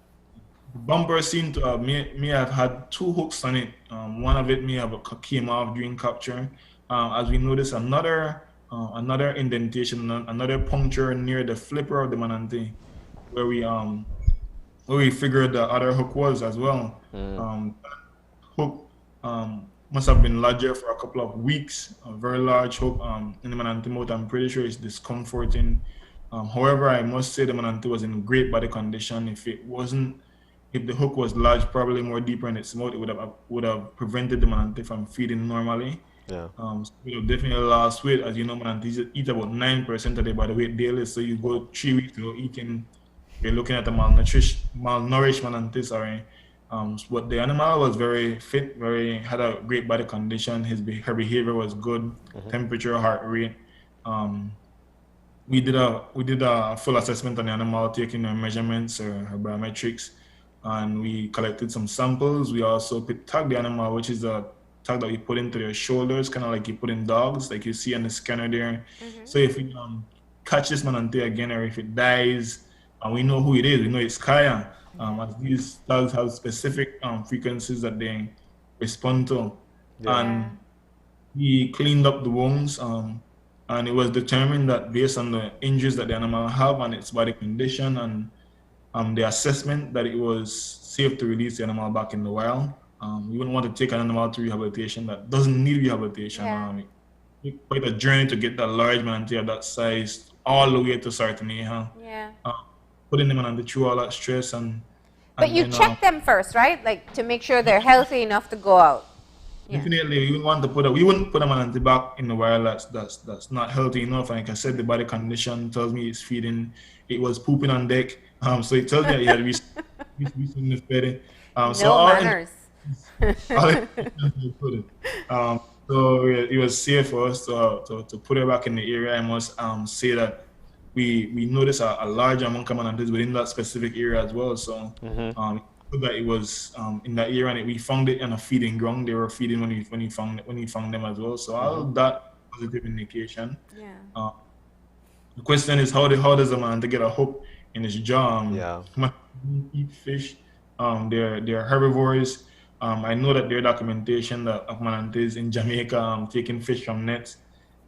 The bumper seemed to may have had two hooks on it. One of it may have came off during capture. As we noticed, another indentation, another puncture near the flipper of the manatee, where we figured the other hook was as well. Hook must have been lodged for a couple of weeks. A very large hook in the manatee mouth. I'm pretty sure it's discomforting. However, I must say the manatee was in great body condition. If the hook was lodged probably more deeper in its mouth, it would have prevented the manatee from feeding normally. Yeah. So we have definitely lost weight. As you know, manatees eat about 9% of their body weight daily. So you go 3 weeks without eating, you're looking at a malnourished manatee, sorry. But the animal was very fit, had a great body condition. Her behavior was good, temperature, heart rate. We did a full assessment on the animal, taking her measurements, her biometrics, and we collected some samples. We also tagged the animal, which is a tag that we put into their shoulders, kind of like you put in dogs, like you see on the scanner there. So if we catch this manatee again, or if it dies, and we know who it is, we know it's Kaya. As these tags have specific frequencies that they respond to. Yeah. And We cleaned up the wounds, and it was determined that based on the injuries that the animal have and its body condition and the assessment that it was safe to release the animal back in the wild. We wouldn't want to take an animal to rehabilitation that doesn't need rehabilitation. Yeah. It's quite a journey to get that large manatee of that size all the way to Sardinia. Yeah. Putting them on through all that stress and. But you check them first, right? Like to make sure they're healthy enough to go out. Yeah. Definitely, we wouldn't put a manatee back in the wild that's not healthy enough. Like I said, the body condition tells me it's feeding. It was pooping on deck, so it tells me that he had recently fed it. No manners. So it was safe for us to put it back in the area. I must say that we noticed a large amount of manatees within that specific area as well. So that it was in that area, and we found it on a feeding ground. They were feeding when we found them as well. So all that positive indication. Yeah. The question is how does a manatee get a hook in his jaw? Eat fish. They're herbivores. I know that there's documentation that of manatees in Jamaica taking fish from nets.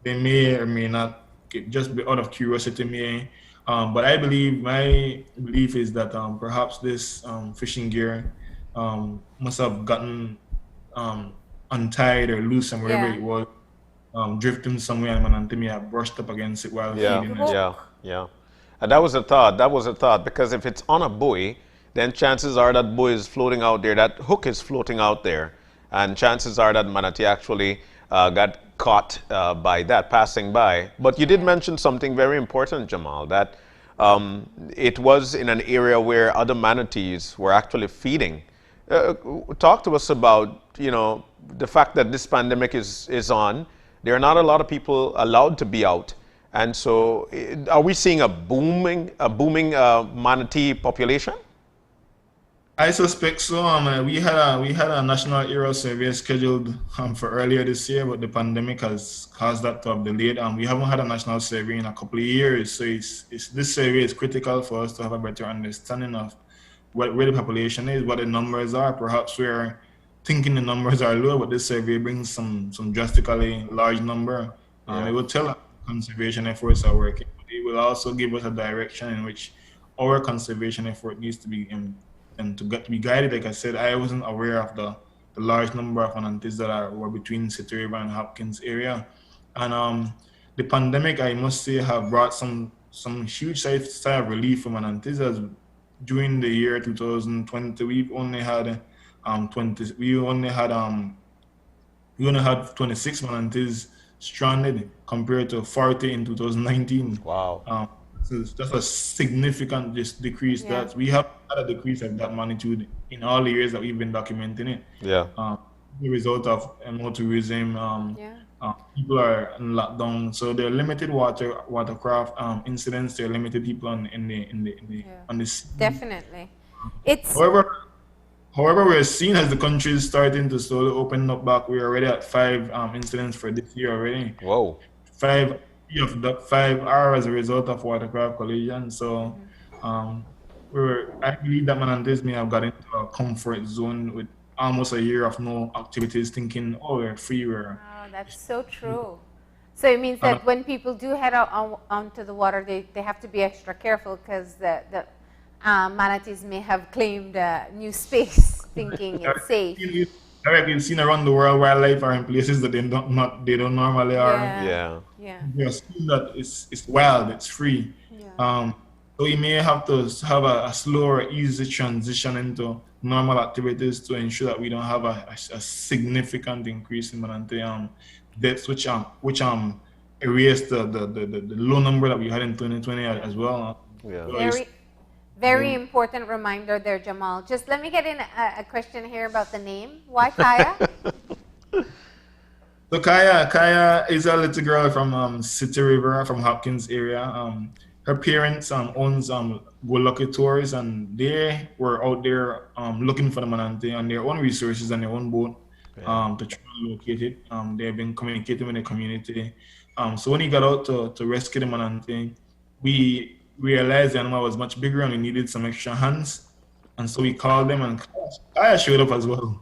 They may or may not just be out of curiosity, but my belief is that perhaps this fishing gear must have gotten untied or loose from wherever it was, drifting somewhere, and manatee may have brushed up against it while feeding it. Yeah. And that was a thought, because if it's on a buoy, then chances are that buoy is floating out there, that hook is floating out there, and chances are that manatee actually got caught by that, passing by. But you did mention something very important, Jamal, that it was in an area where other manatees were actually feeding. Talk to us about, the fact that this pandemic is on. There are not a lot of people allowed to be out. And so are we seeing a booming manatee population? I suspect so. We had a national area survey scheduled for earlier this year, but the pandemic has caused that to have delayed. We haven't had a national survey in a couple of years, so this survey is critical for us to have a better understanding of where the population is, what the numbers are. Perhaps we're thinking the numbers are low, but this survey brings some drastically large number. It will tell us conservation efforts are working. It will also give us a direction in which our conservation effort needs to be and to be guided. Like I said, I wasn't aware of the large number of manatees that were between City River and Hopkins area. And the pandemic, I must say, have brought some huge sigh of relief for manatees, as during the year 2020, we only had 26 manatees stranded compared to 40 in 2019. Wow. So that's a significant decrease. That we have had a decrease of that magnitude in all the years that we've been documenting it. Yeah. The result of more tourism. People are in lockdown, so there are limited watercraft incidents. There are limited people on this. Definitely. It's However, we're seeing as the country is starting to slowly open up back. We're already at 5 incidents for this year already. Whoa. 5 of the 5 are as a result of watercraft collision. So I believe that manatees may have got into a comfort zone with almost a year of no activities, thinking, oh, we're free. Oh, that's so true. So it means that when people do head out onto the water, they have to be extra careful, because the manatees may have claimed new space, thinking it's safe. I've seen around the world, wildlife are in places that they don't normally are. Yeah. We assume that it's wild, it's free. So we may have to have a slower, easy transition into normal activities to ensure that we don't have a significant increase in manatee deaths, which erased the low number that we had in 2020 as well. Very important reminder there, Jamal. Just let me get in a question here about the name. Why Kaya? So Kaya is a little girl from City River, from Hopkins area. Her parents owns Go Lucky Tours, and they were out there looking for the manatee on their own resources and their own boat to try and locate it. They've been communicating with the community. So when he got out to rescue the manatee, we realized the animal was much bigger and we needed some extra hands. And so we called them, and Kaya showed up as well.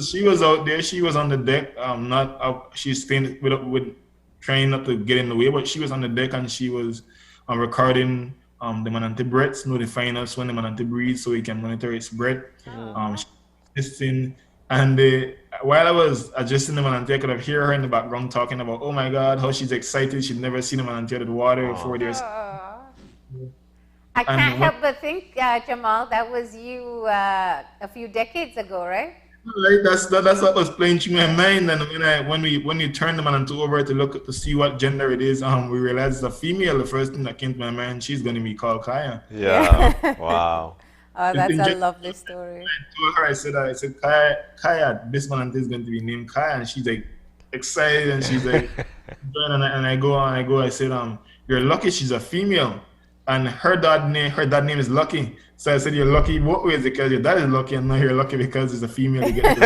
She was out there. She was on the deck. Not up. She's staying with trying not to get in the way, but she was on the deck and she was recording the manatee breaths, notifying us when the manatee breathes so we can monitor its breath. She was listening, and while I was adjusting the manatee, I could have hear her in the background talking about, oh my God, how she's excited. She'd never seen a manatee out of the water before. I can't help but think, Jamal, that was you a few decades ago, right? Right, that's what was playing through my mind. And when we turned the manatee over to see what gender it is, we realized it's a female. The first thing that came to my mind, she's going to be called Kaya. Yeah. Wow. Oh, that's a lovely story. I told her, I said, Kaya, this manatee is going to be named Kaya, and she's like excited, and she's like, and I said, you're lucky she's a female. And her dad name is Lucky. So I said, you're lucky both ways because your dad is lucky, and now you're lucky because it's a female. You get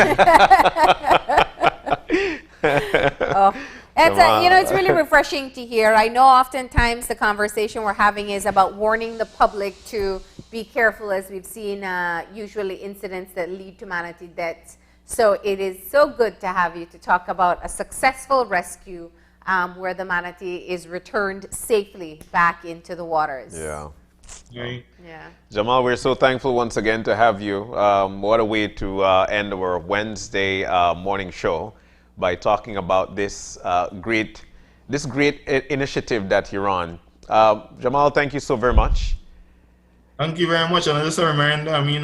it's really refreshing to hear. I know oftentimes the conversation we're having is about warning the public to be careful, as we've seen usually incidents that lead to manatee deaths. So it is so good to have you to talk about a successful rescue where the manatee is returned safely back into the waters. Yeah. Right. Yeah. Jamal, we're so thankful once again to have you. What a way to end our Wednesday morning show by talking about this great initiative that you're on. Jamal, thank you so very much. Thank you very much. And just a reminder, I mean,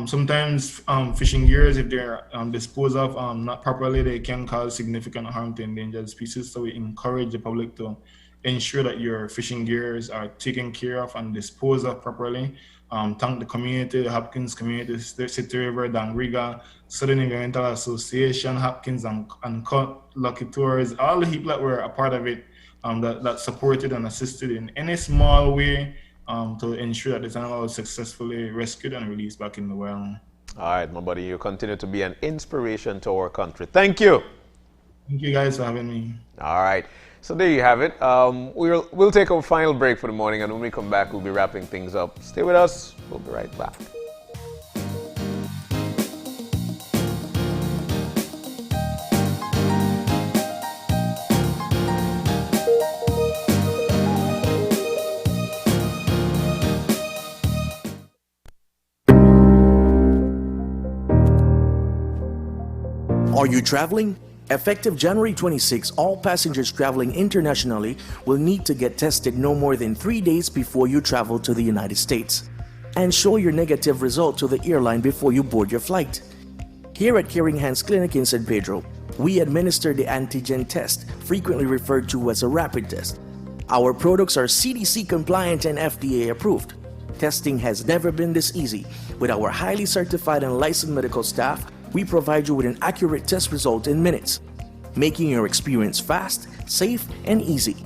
sometimes fishing gears, if they're disposed of not properly, they can cause significant harm to endangered species. So we encourage the public to ensure that your fishing gears are taken care of and disposed of properly. Thank the community, the Hopkins community, City River, Dangriga, Southern Environmental Association, Hopkins and Cut, Lucky Tours, all the people that were a part of it, that supported and assisted in any small way to ensure that this animal was successfully rescued and released back in the wild. All right, my buddy, you continue to be an inspiration to our country. Thank you. Thank you guys for having me. All right. So there you have it. We'll take a final break for the morning, and when we come back, we'll be wrapping things up. Stay with us. We'll be right back. Are you traveling? Effective January 26, all passengers traveling internationally will need to get tested no more than 3 days before you travel to the United States, and show your negative result to the airline before you board your flight. Here at Caring Hands Clinic in San Pedro, we administer the antigen test, frequently referred to as a rapid test. Our products are CDC compliant and FDA approved. Testing has never been this easy. With our highly certified and licensed medical staff, we provide you with an accurate test result in minutes, making your experience fast, safe, and easy.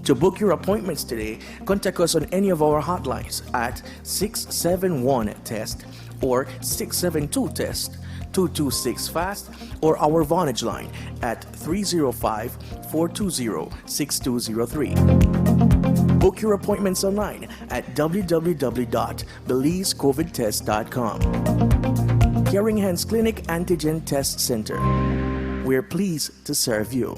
To book your appointments today, contact us on any of our hotlines at 671-TEST or 672-TEST, 226-FAST, or our Vonage line at 305-420-6203. Book your appointments online at www.belizecovidtest.com. Caring Hands Clinic Antigen Test Center. We're pleased to serve you.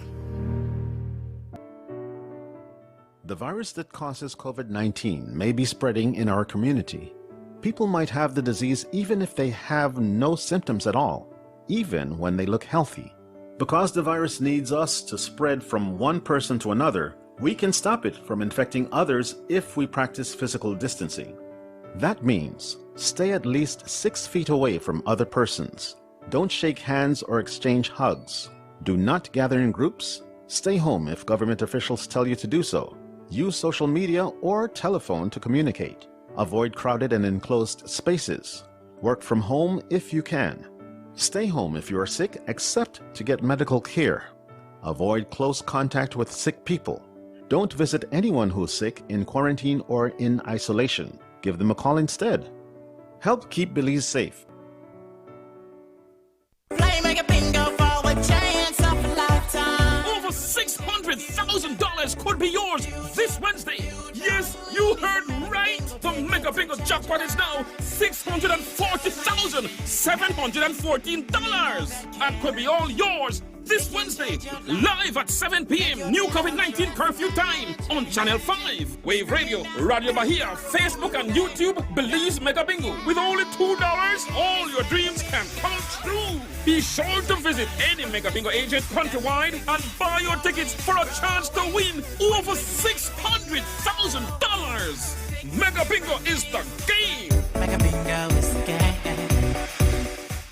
The virus that causes COVID-19 may be spreading in our community. People might have the disease even if they have no symptoms at all, even when they look healthy. Because the virus needs us to spread from one person to another, we can stop it from infecting others if we practice physical distancing. That means stay at least 6 feet away from other persons. Don't shake hands or exchange hugs. Do not gather in groups. Stay home if government officials tell you to do so. Use social media or telephone to communicate. Avoid crowded and enclosed spaces. Work from home if you can. Stay home if you are sick, except to get medical care. Avoid close contact with sick people. Don't visit anyone who's sick in quarantine or in isolation. Give them a call instead. Help keep Belize safe. Over $600,000 could be yours this Wednesday. Yes, you heard right. The Mega Bingo jackpot is now $640,000. $714 and could be all yours this Wednesday, live at 7 p.m. New COVID-19 curfew time on Channel 5, Wave Radio, Radio Bahia, Facebook and YouTube, Belize Mega Bingo. With only $2, all your dreams can come true. Be sure to visit any Mega Bingo agent countrywide and buy your tickets for a chance to win over $600,000. Mega Bingo is the game. Mega Bingo is the game.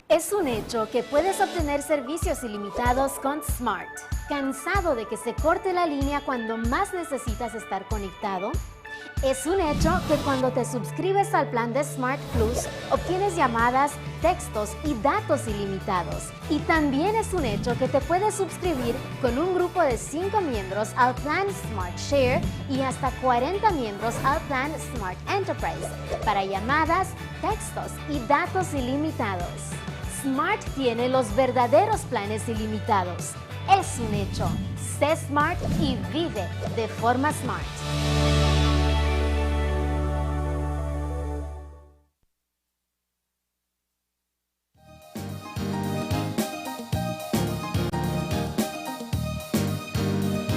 Es un hecho que puedes obtener servicios ilimitados con Smart. ¿Cansado de que se corte la línea cuando más necesitas estar conectado? Es un hecho que cuando te suscribes al plan de Smart Plus, obtienes llamadas, textos y datos ilimitados. Y también es un hecho que te puedes suscribir con un grupo de 5 miembros al plan Smart Share y hasta 40 miembros al plan Smart Enterprise para llamadas, textos y datos ilimitados. Smart tiene los verdaderos planes ilimitados. Es un hecho. Sé Smart y vive de forma Smart.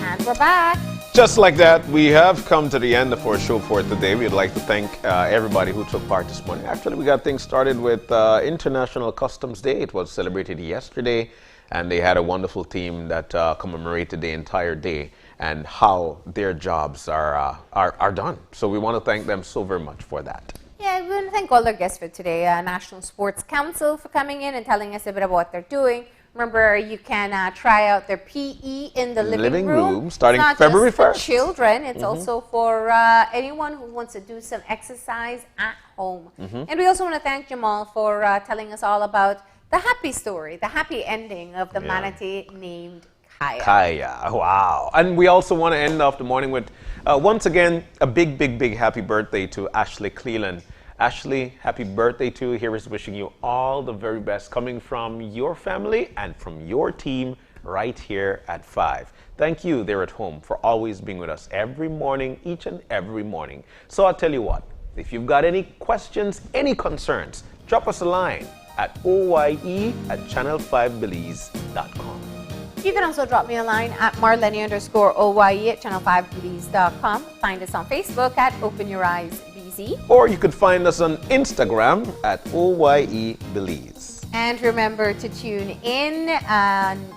And we're back. Just like that, we have come to the end of our show for today. We'd like to thank everybody who took part this morning. Actually, we got things started with International Customs Day. It was celebrated yesterday, and they had a wonderful team that commemorated the entire day and how their jobs are done. So we want to thank them so very much for that. Yeah, we want to thank all our guests for today. National Sports Council for coming in and telling us a bit about what they're doing. Remember, you can try out their PE in the living room. Starting it's not February just for 1st. Children, it's also for anyone who wants to do some exercise at home. And we also want to thank Jamal for telling us all about the happy story, the happy ending of the manatee named Kaya. Kaya, wow. And we also want to end off the morning with, once again, a big, big, big happy birthday to Ashley Cleland. Ashley, happy birthday to you. Here is wishing you all the very best coming from your family and from your team right here at 5. Thank you there at home for always being with us every morning, each and every morning. So I'll tell you what, if you've got any questions, any concerns, drop us a line at oye@channel5belize.com. You can also drop me a line at marlene_oye@channel5belize.com. Find us on Facebook at Open Your Eyes BZ. Or you could find us on Instagram at OYEBelize. And remember to tune in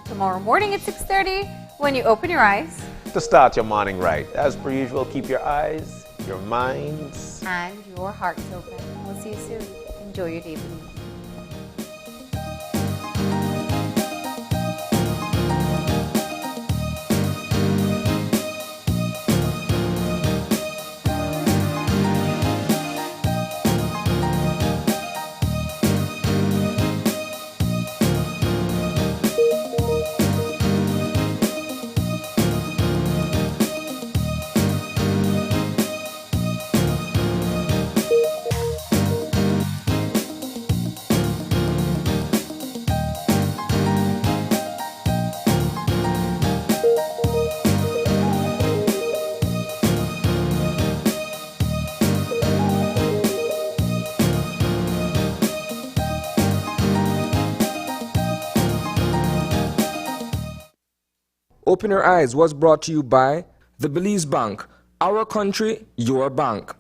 tomorrow morning at 6:30 when you open your eyes. To start your morning right. As per usual, keep your eyes, your minds, and your hearts open. We'll see you soon. Enjoy your day, Belize. Open Your Eyes was brought to you by the Belize Bank. Our country, your bank.